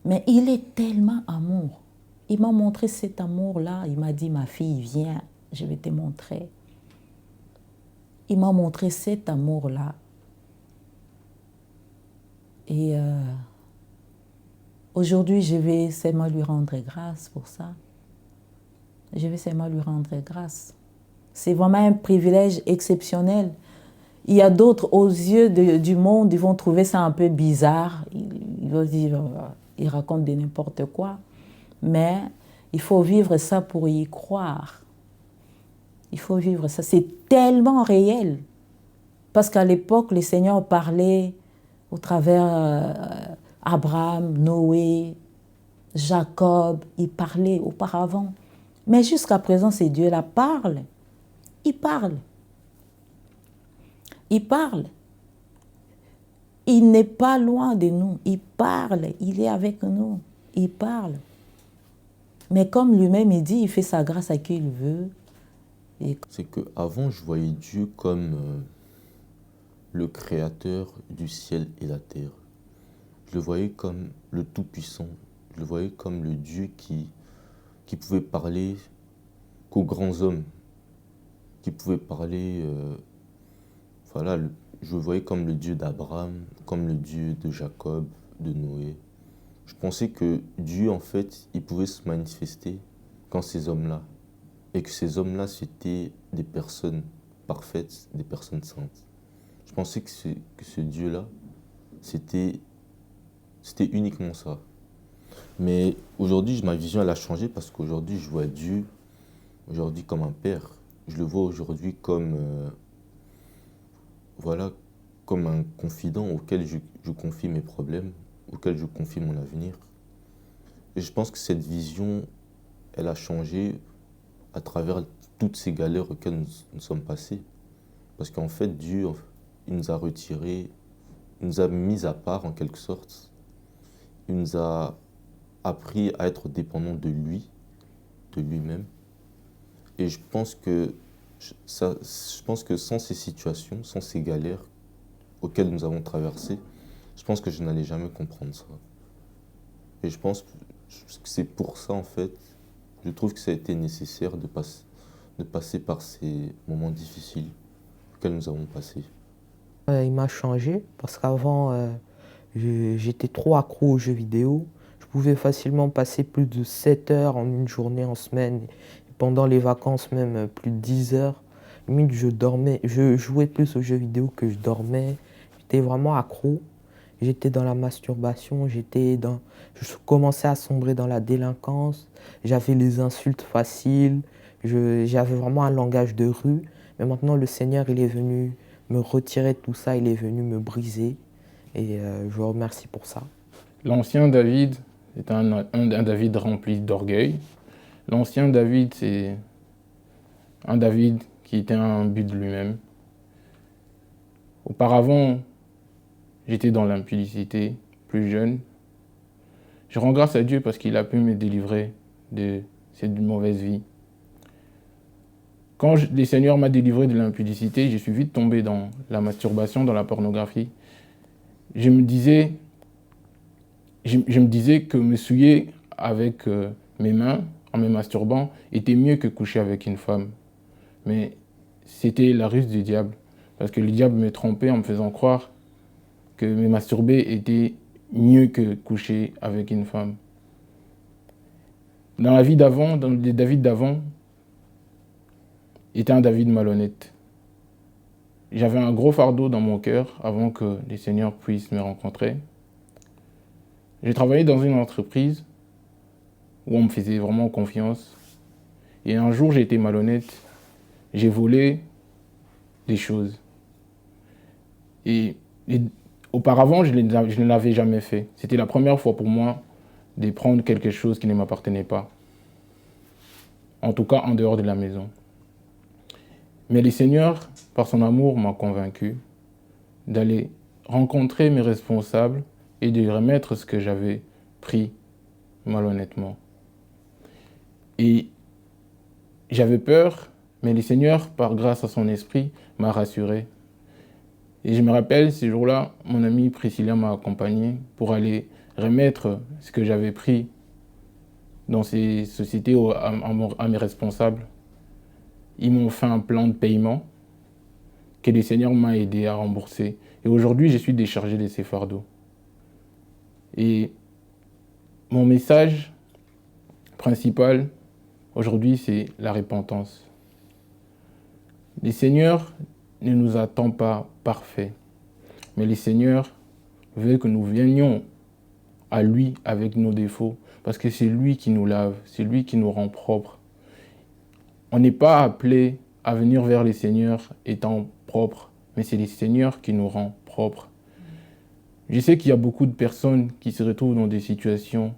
Mais il est tellement amour. Il m'a montré cet amour-là. Il m'a dit, ma fille, viens, je vais te montrer. Il m'a montré cet amour-là. Et aujourd'hui, je vais seulement lui rendre grâce pour ça. Je vais seulement lui rendre grâce. C'est vraiment un privilège exceptionnel. Il y a d'autres, aux yeux du monde, ils vont trouver ça un peu bizarre. Ils vont dire, ils racontent de n'importe quoi. Mais il faut vivre ça pour y croire. Il faut vivre ça. C'est tellement réel. Parce qu'à l'époque, le Seigneur parlait au travers Abraham, Noé, Jacob. Il parlait auparavant. Mais jusqu'à présent, ces dieux-là parlent. Ils parlent. Il parle. Il n'est pas loin de nous. Il parle. Il est avec nous. Il parle. Mais comme lui-même, il dit, il fait sa grâce à qui il veut. C'est qu'avant, je voyais Dieu comme le créateur du ciel et la terre. Je le voyais comme le Tout-Puissant. Je le voyais comme le Dieu qui pouvait parler qu'aux grands hommes. Qui pouvait parler... voilà, je le voyais comme le Dieu d'Abraham, comme le Dieu de Jacob, de Noé. Je pensais que Dieu, en fait, il pouvait se manifester quand ces hommes-là. Et que ces hommes-là, c'était des personnes parfaites, des personnes saintes. Je pensais que ce Dieu-là, c'était uniquement ça. Mais aujourd'hui, ma vision, elle a changé parce qu'aujourd'hui, je vois Dieu aujourd'hui comme un père. Je le vois aujourd'hui comme... voilà, comme un confident auquel je confie mes problèmes, auquel je confie mon avenir. Et je pense que cette vision, elle a changé à travers toutes ces galères auxquelles nous sommes passés. Parce qu'en fait, Dieu, il nous a retiré nous a mis à part en quelque sorte. Il nous a appris à être dépendants de lui, de lui-même. Et je pense que sans ces situations, sans ces galères auxquelles nous avons traversé, je pense que je n'allais jamais comprendre ça. Et je pense que c'est pour ça, en fait, je trouve que ça a été nécessaire de passer par ces moments difficiles auxquels nous avons passé. Il m'a changé parce qu'avant, j'étais trop accro aux jeux vidéo. Je pouvais facilement passer plus de 7 heures en une journée, en semaine. Pendant les vacances, même plus de 10 heures. Limite, je jouais plus aux jeux vidéo que je dormais. J'étais vraiment accro. J'étais dans la masturbation, je commençais à sombrer dans la délinquance. J'avais les insultes faciles. J'avais vraiment un langage de rue. Mais maintenant, le Seigneur, il est venu me retirer de tout ça. Il est venu me briser. Et je vous remercie pour ça. L'ancien David est un David rempli d'orgueil. L'ancien David, c'est un David qui était un but de lui-même. Auparavant, j'étais dans l'impudicité, plus jeune. Je rends grâce à Dieu parce qu'il a pu me délivrer de cette mauvaise vie. Quand le Seigneur m'a délivré de l'impudicité, je suis vite tombé dans la masturbation, dans la pornographie. Je me disais que me souiller avec mes mains en me masturbant était mieux que coucher avec une femme. Mais c'était la ruse du diable. Parce que le diable me trompait en me faisant croire que me masturber était mieux que coucher avec une femme. Dans la vie d'avant, dans les David d'avant, était un David malhonnête. J'avais un gros fardeau dans mon cœur avant que les seigneurs puissent me rencontrer. J'ai travaillé dans une entreprise où on me faisait vraiment confiance. Et un jour, j'ai été malhonnête. J'ai volé des choses. Et auparavant, je ne l'avais jamais fait. C'était la première fois pour moi de prendre quelque chose qui ne m'appartenait pas. En tout cas, en dehors de la maison. Mais le Seigneur, par son amour, m'a convaincu d'aller rencontrer mes responsables et de remettre ce que j'avais pris malhonnêtement. Et j'avais peur, mais le Seigneur, par grâce à son esprit, m'a rassuré. Et je me rappelle, ce jour-là, mon amie Priscilla m'a accompagné pour aller remettre ce que j'avais pris dans ces sociétés à mes responsables. Ils m'ont fait un plan de paiement que le Seigneur m'a aidé à rembourser. Et aujourd'hui, je suis déchargé de ces fardeaux. Et mon message principal aujourd'hui, c'est la repentance. Le Seigneur ne nous attend pas parfaits, mais le Seigneur veut que nous venions à lui avec nos défauts, parce que c'est lui qui nous lave, c'est lui qui nous rend propres. On n'est pas appelé à venir vers les Seigneurs étant propres, mais c'est le Seigneur qui nous rend propres. Je sais qu'il y a beaucoup de personnes qui se retrouvent dans des situations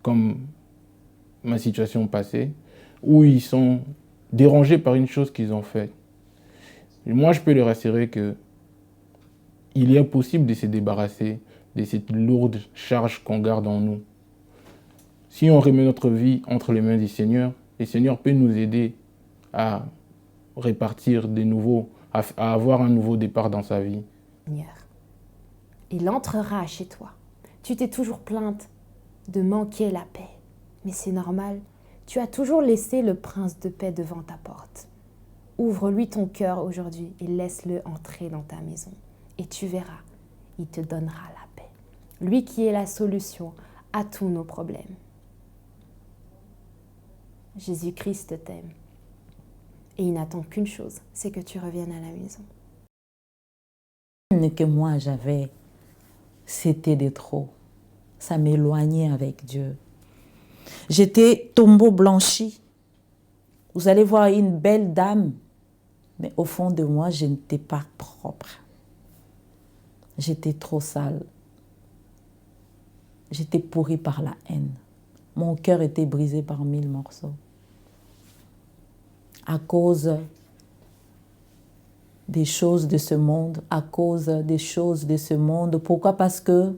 comme ma situation passée, où ils sont dérangés par une chose qu'ils ont faite. Moi, je peux leur assurer qu'il est possible de se débarrasser de cette lourde charge qu'on garde en nous. Si on remet notre vie entre les mains du Seigneur, le Seigneur peut nous aider à répartir de nouveau, à avoir un nouveau départ dans sa vie. Seigneur, il entrera chez toi. Tu t'es toujours plainte de manquer la paix, mais c'est normal. Tu as toujours laissé le prince de paix devant ta porte. Ouvre-lui ton cœur aujourd'hui et laisse-le entrer dans ta maison. Et tu verras, il te donnera la paix. Lui qui est la solution à tous nos problèmes. Jésus-Christ t'aime. Et il n'attend qu'une chose, c'est que tu reviennes à la maison. Que moi j'avais, c'était de trop. Ça m'éloignait avec Dieu. J'étais tombeau blanchi. Vous allez voir une belle dame, mais au fond de moi, je n'étais pas propre. J'étais trop sale. J'étais pourrie par la haine. Mon cœur était brisé par 1000 morceaux. À cause des choses de ce monde, à cause des choses de ce monde. Pourquoi? Parce que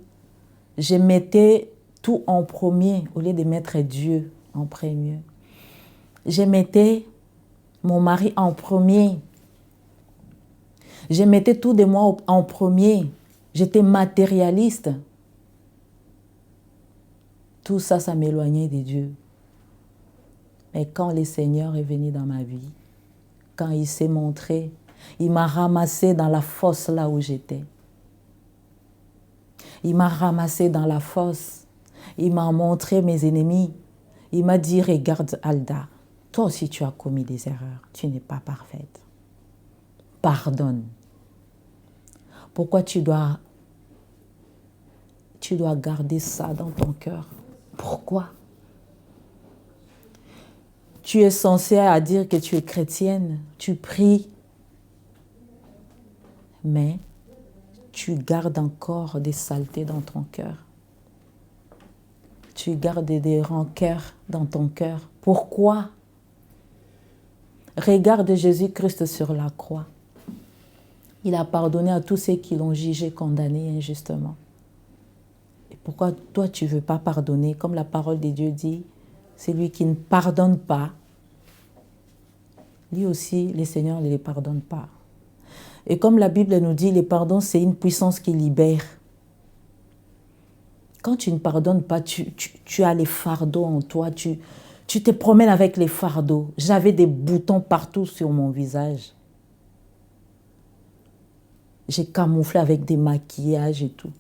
je mettais tout en premier au lieu de mettre Dieu en premier. Je mettais mon mari en premier. Je mettais tout de moi en premier. J'étais matérialiste. Tout ça, ça m'éloignait de Dieu. Mais quand le Seigneur est venu dans ma vie, quand il s'est montré, il m'a ramassé dans la fosse là où j'étais. Il m'a ramassé dans la fosse. Il m'a montré mes ennemis. Il m'a dit, regarde Alda, toi aussi tu as commis des erreurs. Tu n'es pas parfaite. Pardonne. Pourquoi tu dois garder ça dans ton cœur? Pourquoi? Tu es censée à dire que tu es chrétienne, tu pries, mais tu gardes encore des saletés dans ton cœur. Tu gardes des rancœurs dans ton cœur. Pourquoi? Regarde Jésus-Christ sur la croix. Il a pardonné à tous ceux qui l'ont jugé, condamné injustement. Et pourquoi toi tu ne veux pas pardonner? Comme la parole de Dieu dit, celui qui ne pardonne pas, lui aussi, le Seigneur ne les pardonne pas. Et comme la Bible nous dit, le pardon, c'est une puissance qui libère. Quand tu ne pardonnes pas, tu as les fardeaux en toi, tu te promènes avec les fardeaux. J'avais des boutons partout sur mon visage. J'ai camouflé avec des maquillages et tout.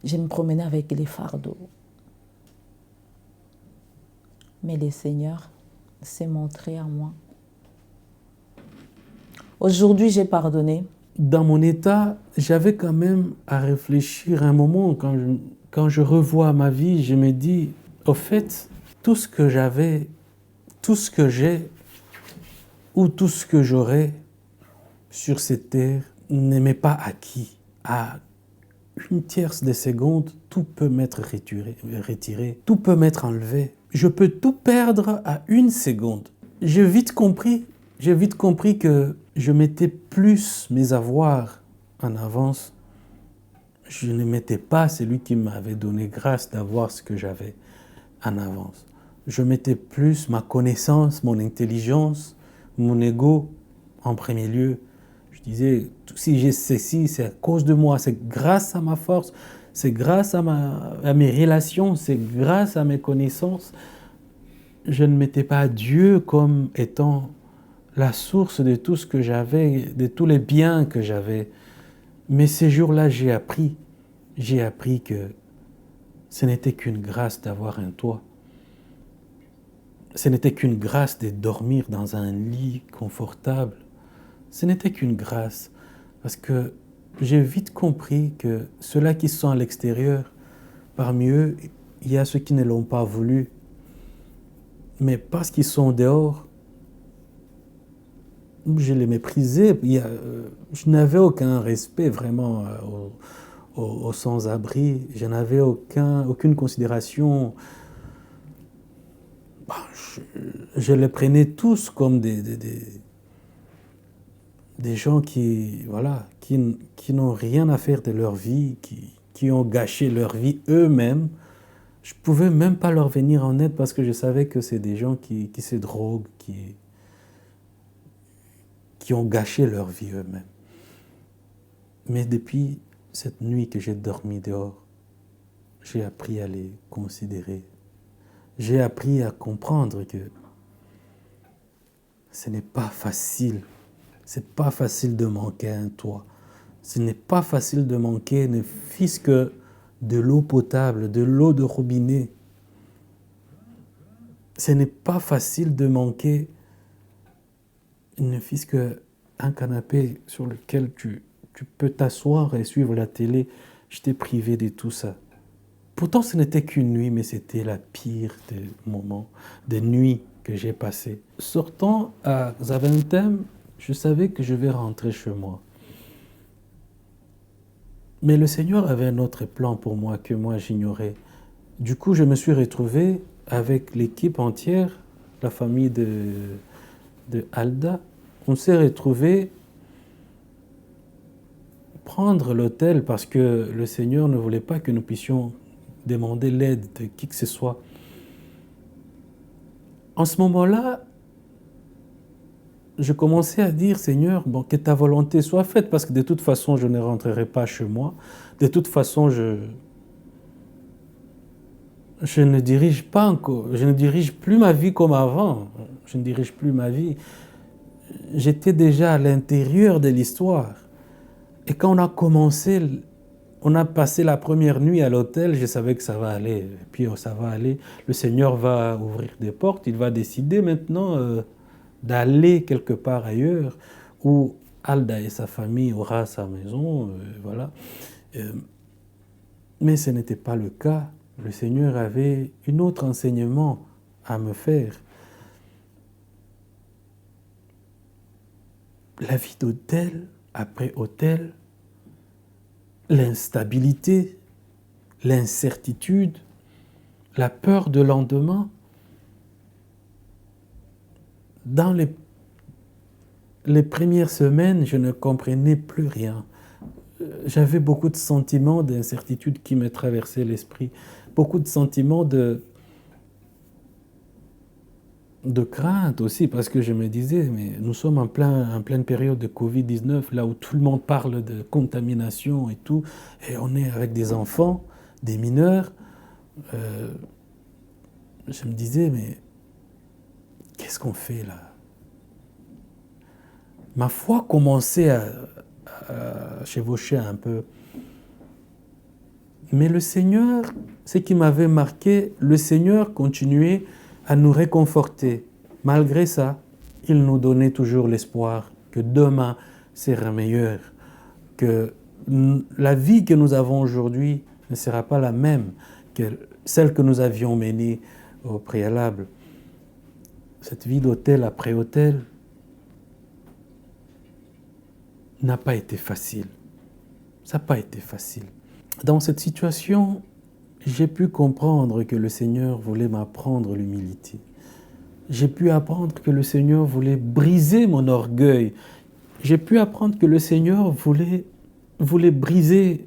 Je me promenais avec les fardeaux. Mais le Seigneur s'est montré à moi. Aujourd'hui, j'ai pardonné. Dans mon état, j'avais quand même à réfléchir un moment. Quand je revois ma vie, je me dis, au fait, tout ce que j'avais, tout ce que j'ai, ou tout ce que j'aurai sur cette terre ne m'est pas acquis. À une tierce de seconde, tout peut m'être retiré, tout peut m'être enlevé. Je peux tout perdre à une seconde. J'ai vite compris que je mettais plus mes avoirs en avance. Je ne mettais pas celui qui m'avait donné grâce d'avoir ce que j'avais en avance. Je mettais plus ma connaissance, mon intelligence, mon ego en premier lieu. Je disais, si j'ai ceci, c'est à cause de moi, c'est grâce à ma force, c'est grâce à mes relations, c'est grâce à mes connaissances. Je ne mettais pas Dieu comme étant la source de tout ce que j'avais, de tous les biens que j'avais. Mais ces jours-là, j'ai appris que ce n'était qu'une grâce d'avoir un toit. Ce n'était qu'une grâce de dormir dans un lit confortable. Ce n'était qu'une grâce. Parce que j'ai vite compris que ceux-là qui sont à l'extérieur, parmi eux, il y a ceux qui ne l'ont pas voulu. Mais parce qu'ils sont dehors, je les méprisais. Je n'avais aucun respect vraiment aux sans-abri. Je n'avais aucune considération. Je les prenais tous comme des gens qui n'ont rien à faire de leur vie, qui ont gâché leur vie eux-mêmes. Je ne pouvais même pas leur venir en aide parce que je savais que c'est des gens qui se droguent, qui ont gâché leur vie eux-mêmes. Mais depuis cette nuit que j'ai dormi dehors, j'ai appris à les considérer. J'ai appris à comprendre que ce n'est pas facile. Ce n'est pas facile de manquer un toit. Ce n'est pas facile de manquer ne fût-ce que de l'eau potable, de l'eau de robinet. Ce n'est pas facile de manquer ne fût-ce qu'un canapé sur lequel tu peux t'asseoir et suivre la télé. Je t'ai privé de tout ça. Pourtant, ce n'était qu'une nuit, mais c'était la pire des moments, des nuits que j'ai passées. Sortant à Zaventem, je savais que je vais rentrer chez moi. Mais le Seigneur avait un autre plan pour moi que moi j'ignorais. Du coup, je me suis retrouvé avec l'équipe entière, la famille de Alda, on s'est retrouvés prendre l'hôtel parce que le Seigneur ne voulait pas que nous puissions demander l'aide de qui que ce soit. En ce moment-là, je commençais à dire, Seigneur, bon, que ta volonté soit faite, parce que de toute façon, je ne rentrerai pas chez moi. De toute façon, je ne dirige pas encore, je ne dirige plus ma vie comme avant. Je ne dirige plus ma vie. J'étais déjà à l'intérieur de l'histoire. Et quand on a commencé, on a passé la première nuit à l'hôtel, je savais que ça va aller. Et puis ça va aller. Le Seigneur va ouvrir des portes. Il va décider maintenant d'aller quelque part ailleurs où Alda et sa famille aura sa maison. Voilà. Mais ce n'était pas le cas. Le Seigneur avait un autre enseignement à me faire. La vie d'hôtel après hôtel, l'instabilité, l'incertitude, la peur de lendemain. Dans les premières semaines, je ne comprenais plus rien. J'avais beaucoup de sentiments d'incertitude qui me traversaient l'esprit, beaucoup de sentiments de crainte aussi, parce que je me disais, mais nous sommes en pleine période de Covid-19, là où tout le monde parle de contamination et tout, et on est avec des enfants, des mineurs. Je me disais, mais qu'est-ce qu'on fait là? Ma foi commençait à chevaucher un peu. Mais le Seigneur, ce qui m'avait marqué, le Seigneur continuait à nous réconforter. Malgré ça, il nous donnait toujours l'espoir que demain sera meilleur, que la vie que nous avons aujourd'hui ne sera pas la même que celle que nous avions menée au préalable. Cette vie d'hôtel après hôtel n'a pas été facile. Ça n'a pas été facile. Dans cette situation, j'ai pu comprendre que le Seigneur voulait m'apprendre l'humilité. J'ai pu apprendre que le Seigneur voulait briser mon orgueil. J'ai pu apprendre que le Seigneur voulait briser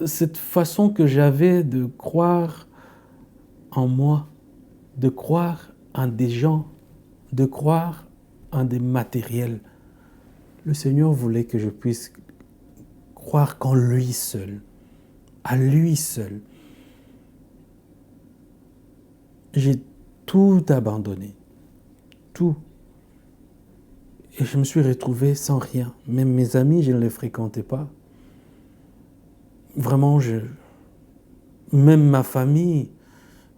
cette façon que j'avais de croire en moi, de croire en des gens, de croire en des matériels. Le Seigneur voulait que je puisse croire qu'en lui seul, à lui seul. J'ai tout abandonné, tout. Et je me suis retrouvé sans rien. Même mes amis, je ne les fréquentais pas. Vraiment, même ma famille,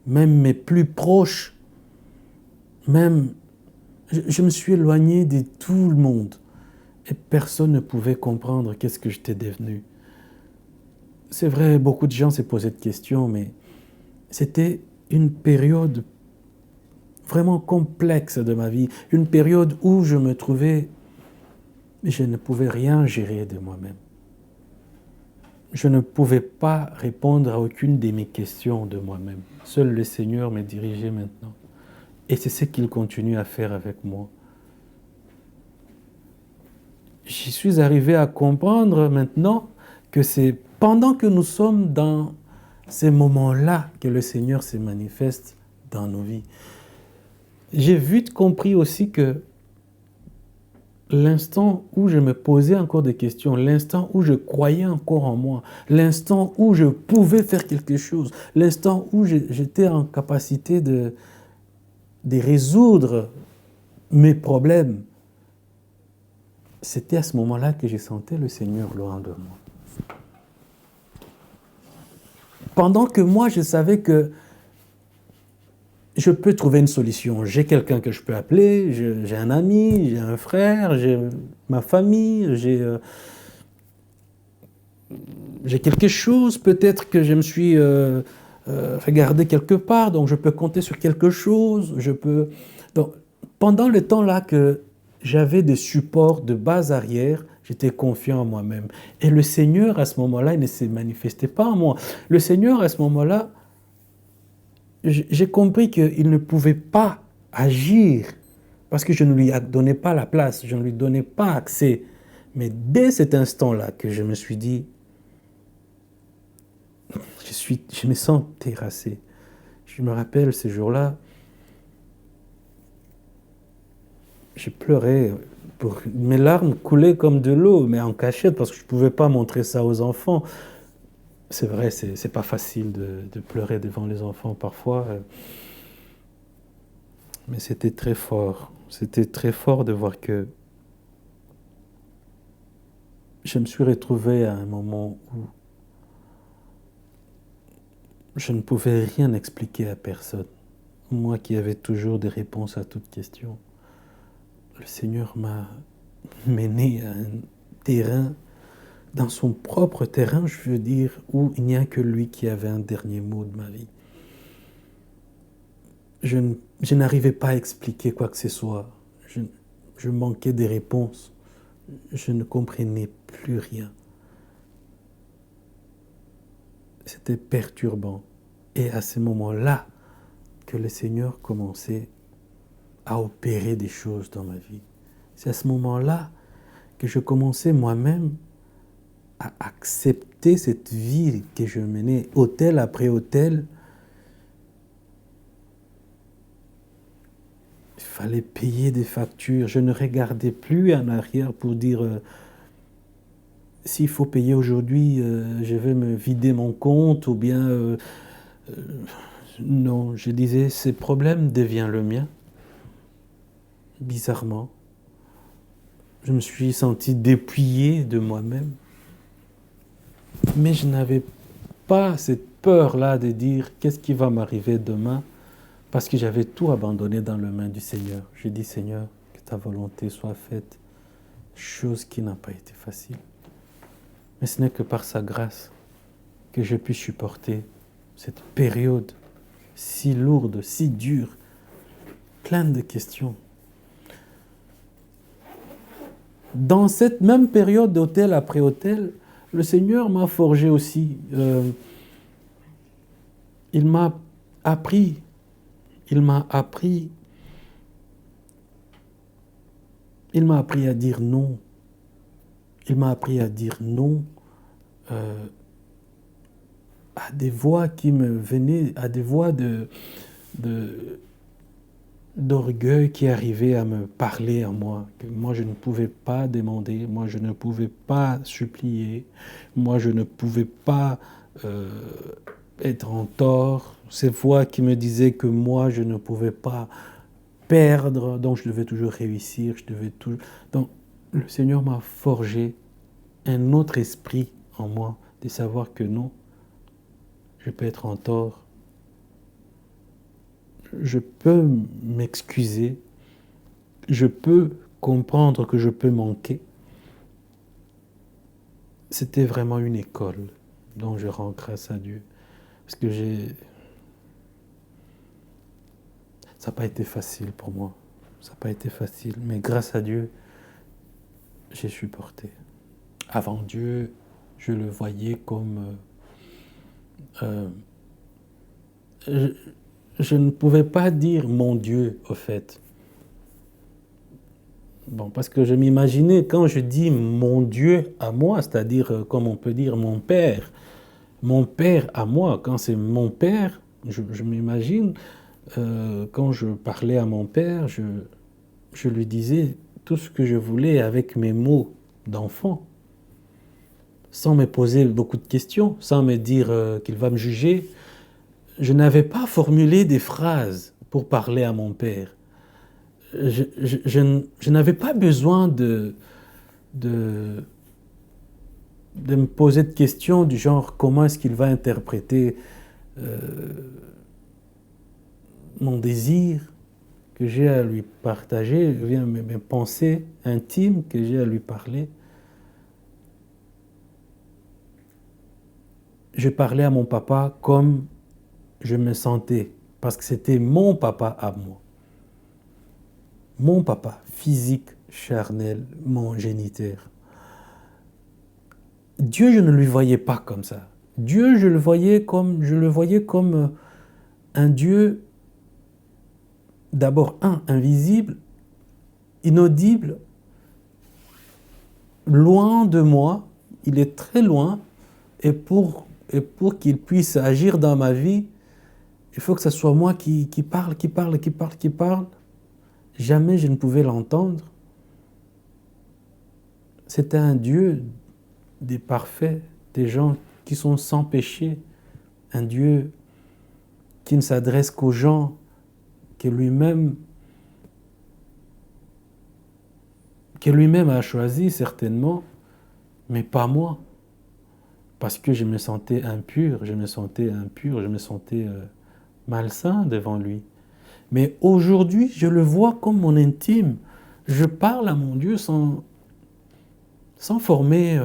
même mes plus proches, je me suis éloigné de tout le monde. Et personne ne pouvait comprendre qu'est-ce que j'étais devenu. C'est vrai, beaucoup de gens se posaient de questions, mais c'était une période vraiment complexe de ma vie, une période où je me trouvais, je ne pouvais rien gérer de moi-même. Je ne pouvais pas répondre à aucune de mes questions de moi-même. Seul le Seigneur me dirigeait maintenant. Et c'est ce qu'il continue à faire avec moi. Je suis arrivé à comprendre maintenant que c'est pendant que nous sommes dans ces moments-là que le Seigneur se manifeste dans nos vies. J'ai vite compris aussi que l'instant où je me posais encore des questions, l'instant où je croyais encore en moi, l'instant où je pouvais faire quelque chose, l'instant où j'étais en capacité de résoudre mes problèmes, c'était à ce moment-là que je sentais le Seigneur loin de moi. Pendant que moi, je savais que je peux trouver une solution. J'ai quelqu'un que je peux appeler, j'ai un ami, j'ai un frère, j'ai ma famille, j'ai quelque chose peut-être que je me suis regardé quelque part, donc je peux compter sur quelque chose. Donc, pendant le temps là que j'avais des supports de base arrière, j'étais confiant en moi-même. Et le Seigneur, à ce moment-là, il ne se manifestait pas en moi. Le Seigneur, à ce moment-là, j'ai compris qu'il ne pouvait pas agir, parce que je ne lui donnais pas la place, je ne lui donnais pas accès. Mais dès cet instant-là que je me suis dit, je me sens terrassé. Je me rappelle ces jours-là, je pleurais, mes larmes coulaient comme de l'eau, mais en cachette, parce que je ne pouvais pas montrer ça aux enfants. C'est vrai, c'est pas facile de pleurer devant les enfants parfois, mais c'était très fort. C'était très fort de voir que je me suis retrouvé à un moment où je ne pouvais rien expliquer à personne. Moi qui avais toujours des réponses à toutes questions. Le Seigneur m'a mené à un terrain, dans son propre terrain, je veux dire, où il n'y a que lui qui avait un dernier mot de ma vie. Je n'arrivais pas à expliquer quoi que ce soit. Je manquais des réponses. Je ne comprenais plus rien. C'était perturbant. Et à ce moment-là, que le Seigneur commençait à opérer des choses dans ma vie. C'est à ce moment-là que je commençais moi-même à accepter cette vie que je menais, hôtel après hôtel. Il fallait payer des factures. Je ne regardais plus en arrière pour dire s'il faut payer aujourd'hui, je vais me vider mon compte ou bien... non, je disais, ce problème devient le mien. Bizarrement. Je me suis senti dépouillé de moi-même. Mais je n'avais pas cette peur-là de dire qu'est-ce qui va m'arriver demain, parce que j'avais tout abandonné dans les mains du Seigneur. J'ai dit, Seigneur, que ta volonté soit faite, chose qui n'a pas été facile. Mais ce n'est que par sa grâce que j'ai pu supporter cette période si lourde, si dure, pleine de questions. Dans cette même période d'hôtel après hôtel, le Seigneur m'a forgé aussi. Il m'a appris à dire non. Il m'a appris à dire non à des voix qui me venaient, à des voix d'orgueil qui arrivaient à me parler à moi. Que moi, je ne pouvais pas demander, moi, je ne pouvais pas supplier, moi, je ne pouvais pas être en tort. Ces voix qui me disaient que moi, je ne pouvais pas perdre, donc je devais toujours réussir, Donc, le Seigneur m'a forgé un autre esprit en moi, de savoir que non, je peux être en tort, je peux m'excuser, je peux comprendre que je peux manquer. C'était vraiment une école dont je rends grâce à Dieu. Parce que ça n'a pas été facile pour moi. Ça n'a pas été facile, mais grâce à Dieu, j'ai supporté. Avant Dieu, je le voyais comme... je ne pouvais pas dire mon Dieu, au fait. Bon, parce que je m'imaginais, quand je dis mon Dieu à moi, c'est-à-dire, comme on peut dire mon Père à moi, quand c'est mon Père, je m'imagine, quand je parlais à mon Père, je lui disais tout ce que je voulais avec mes mots d'enfant, sans me poser beaucoup de questions, sans me dire qu'il va me juger. Je n'avais pas formulé des phrases pour parler à mon Père. Je n'avais pas besoin de me poser de questions du genre comment est-ce qu'il va interpréter mon désir que j'ai à lui partager, mes pensées intimes que j'ai à lui parler. Je parlais à mon papa comme je me sentais, parce que c'était mon papa à moi. Mon papa, physique, charnel, mon géniteur. Dieu, je ne le voyais pas comme ça. Dieu, je le voyais comme un Dieu d'abord, invisible, inaudible, loin de moi, il est très loin, et pour qu'il puisse agir dans ma vie, il faut que ce soit moi qui parle. Jamais je ne pouvais l'entendre. C'était un Dieu des parfaits, des gens qui sont sans péché, un Dieu qui ne s'adresse qu'aux gens que lui-même a choisi certainement, mais pas moi. Parce que je me sentais impur, je me sentais malsain devant lui. Mais aujourd'hui, je le vois comme mon intime. Je parle à mon Dieu sans former,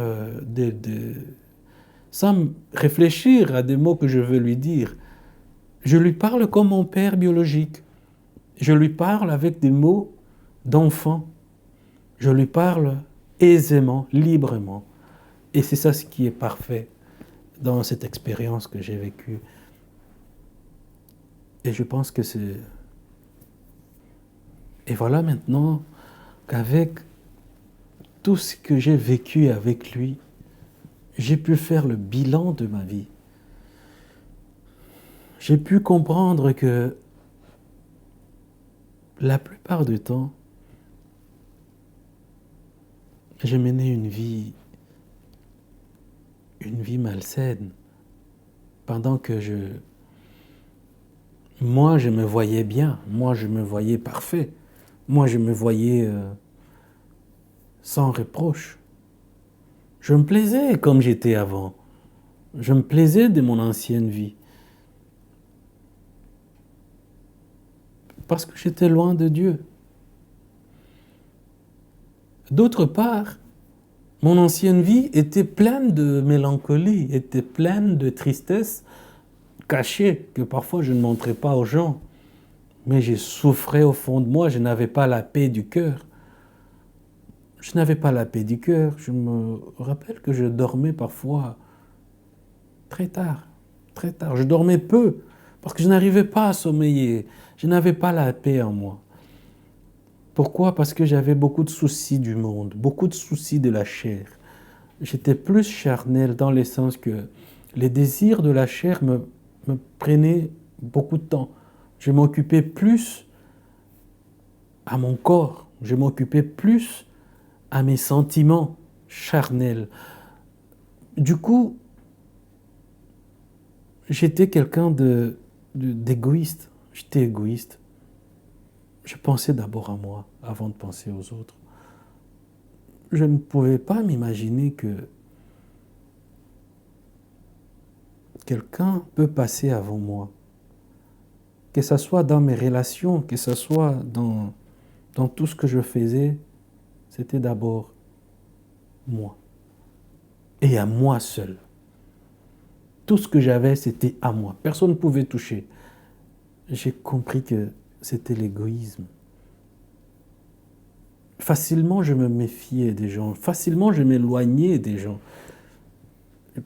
sans réfléchir à des mots que je veux lui dire. Je lui parle comme mon père biologique. Je lui parle avec des mots d'enfant. Je lui parle aisément, librement. Et c'est ça ce qui est parfait dans cette expérience que j'ai vécue. Et je pense que c'est... Et voilà maintenant qu'avec tout ce que j'ai vécu avec lui, j'ai pu faire le bilan de ma vie. J'ai pu comprendre que la plupart du temps, j'ai mené une vie malsaine, pendant que moi je me voyais bien, moi je me voyais parfait, moi je me voyais sans reproche. Je me plaisais comme j'étais avant, je me plaisais de mon ancienne vie, parce que j'étais loin de Dieu. D'autre part, mon ancienne vie était pleine de mélancolie, était pleine de tristesse cachée, que parfois je ne montrais pas aux gens. Mais je souffrais au fond de moi, je n'avais pas la paix du cœur. Je n'avais pas la paix du cœur. Je me rappelle que je dormais parfois très tard. Je dormais peu, parce que je n'arrivais pas à sommeiller. Je n'avais pas la paix en moi. Pourquoi? Parce que j'avais beaucoup de soucis du monde, beaucoup de soucis de la chair. J'étais plus charnel dans le sens que les désirs de la chair me prenaient beaucoup de temps. Je m'occupais plus à mon corps, je m'occupais plus à mes sentiments charnels. Du coup, j'étais quelqu'un d'égoïste. J'étais égoïste. Je pensais d'abord à moi avant de penser aux autres. Je ne pouvais pas m'imaginer que quelqu'un peut passer avant moi. Que ce soit dans mes relations, que ce soit dans tout ce que je faisais, c'était d'abord moi. Et à moi seul. Tout ce que j'avais, c'était à moi. Personne ne pouvait toucher. J'ai compris que c'était l'égoïsme. Facilement, je me méfiais des gens. Facilement, je m'éloignais des gens.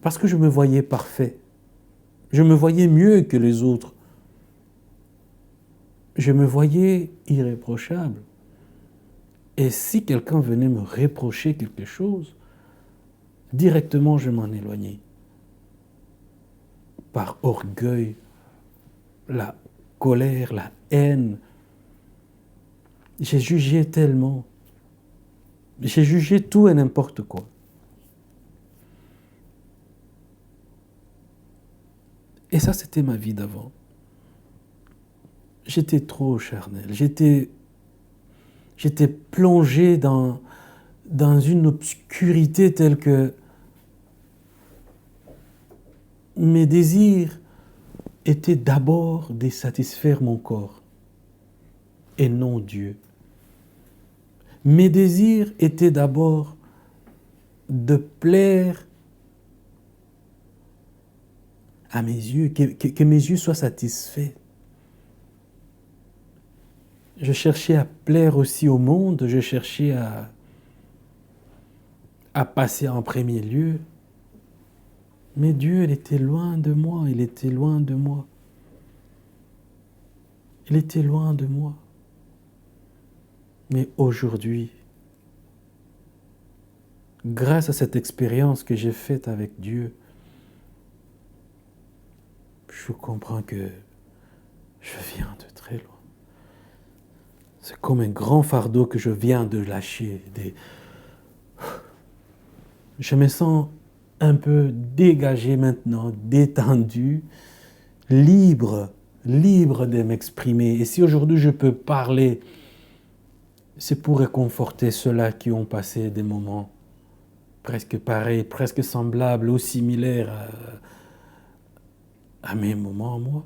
Parce que je me voyais parfait. Je me voyais mieux que les autres. Je me voyais irréprochable. Et si quelqu'un venait me reprocher quelque chose, directement, je m'en éloignais. Par orgueil, la colère, la haine. J'ai jugé tellement. J'ai jugé tout et n'importe quoi. Et ça, c'était ma vie d'avant. J'étais trop charnel. J'étais plongé dans une obscurité telle que mes désirs étaient d'abord de satisfaire mon corps et non Dieu. Mes désirs étaient d'abord de plaire à mes yeux, que mes yeux soient satisfaits. Je cherchais à plaire aussi au monde, je cherchais à passer en premier lieu. Mais Dieu, il était loin de moi, il était loin de moi. Il était loin de moi. Mais aujourd'hui, grâce à cette expérience que j'ai faite avec Dieu, je comprends que je viens de très loin. C'est comme un grand fardeau que je viens de lâcher. Je me sens un peu dégagé maintenant, détendu, libre de m'exprimer. Et si aujourd'hui je peux parler, c'est pour réconforter ceux-là qui ont passé des moments presque pareils, presque semblables ou similaires à mes moments à moi.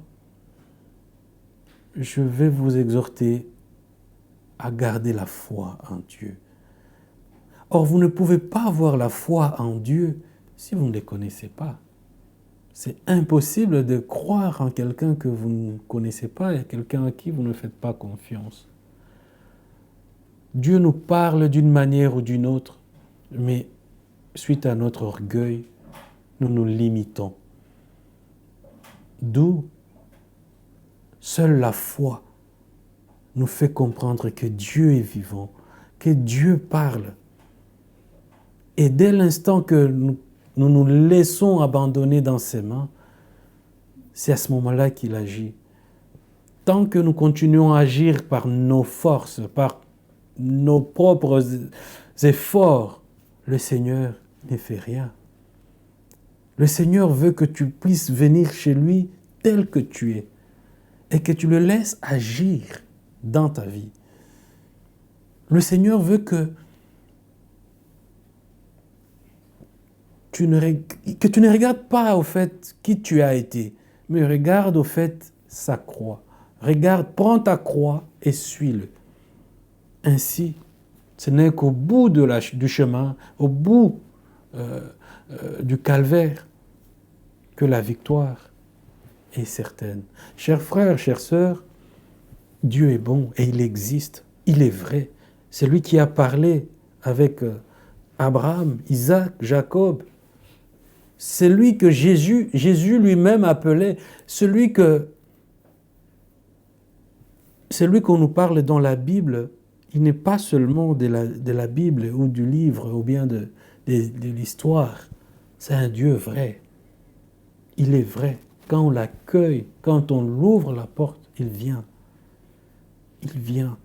Je vais vous exhorter à garder la foi en Dieu. Or, vous ne pouvez pas avoir la foi en Dieu si vous ne les connaissez pas. C'est impossible de croire en quelqu'un que vous ne connaissez pas et quelqu'un à qui vous ne faites pas confiance. Dieu nous parle d'une manière ou d'une autre, mais suite à notre orgueil, nous nous limitons. D'où seule la foi nous fait comprendre que Dieu est vivant, que Dieu parle. Et dès l'instant que nous nous laissons abandonner dans ses mains, c'est à ce moment-là qu'il agit. Tant que nous continuons à agir par nos forces, par nos propres efforts, le Seigneur ne fait rien. Le Seigneur veut que tu puisses venir chez lui tel que tu es et que tu le laisses agir dans ta vie. Le Seigneur veut que tu ne regardes pas au fait qui tu as été, mais regarde au fait sa croix. Regarde, prends ta croix et suis-le. Ainsi, ce n'est qu'au bout du chemin, au bout du calvaire, que la victoire est certaine. Chers frères, chères sœurs, Dieu est bon et il existe, il est vrai. C'est lui qui a parlé avec Abraham, Isaac, Jacob. C'est lui que Jésus lui-même appelait, celui qu'on nous parle dans la Bible. Il n'est pas seulement de la Bible ou du livre ou bien de l'histoire. C'est un Dieu vrai. Il est vrai. Quand on l'accueille, quand on l'ouvre la porte, il vient. Il vient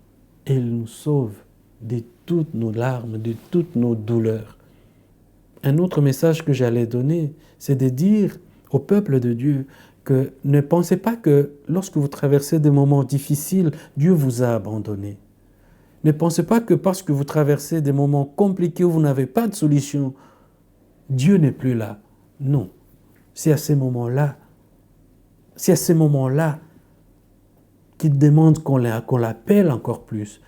et il nous sauve de toutes nos larmes, de toutes nos douleurs. Un autre message que j'allais donner, c'est de dire au peuple de Dieu que ne pensez pas que lorsque vous traversez des moments difficiles, Dieu vous a abandonné. Ne pensez pas que parce que vous traversez des moments compliqués où vous n'avez pas de solution, Dieu n'est plus là. Non. C'est à ces moments-là qu'il demande qu'on l'appelle encore plus.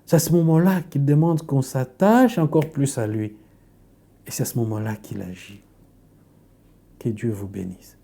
C'est à ce moment-là qu'il demande qu'on s'attache encore plus à lui. Et c'est à ce moment-là qu'il agit. Que Dieu vous bénisse.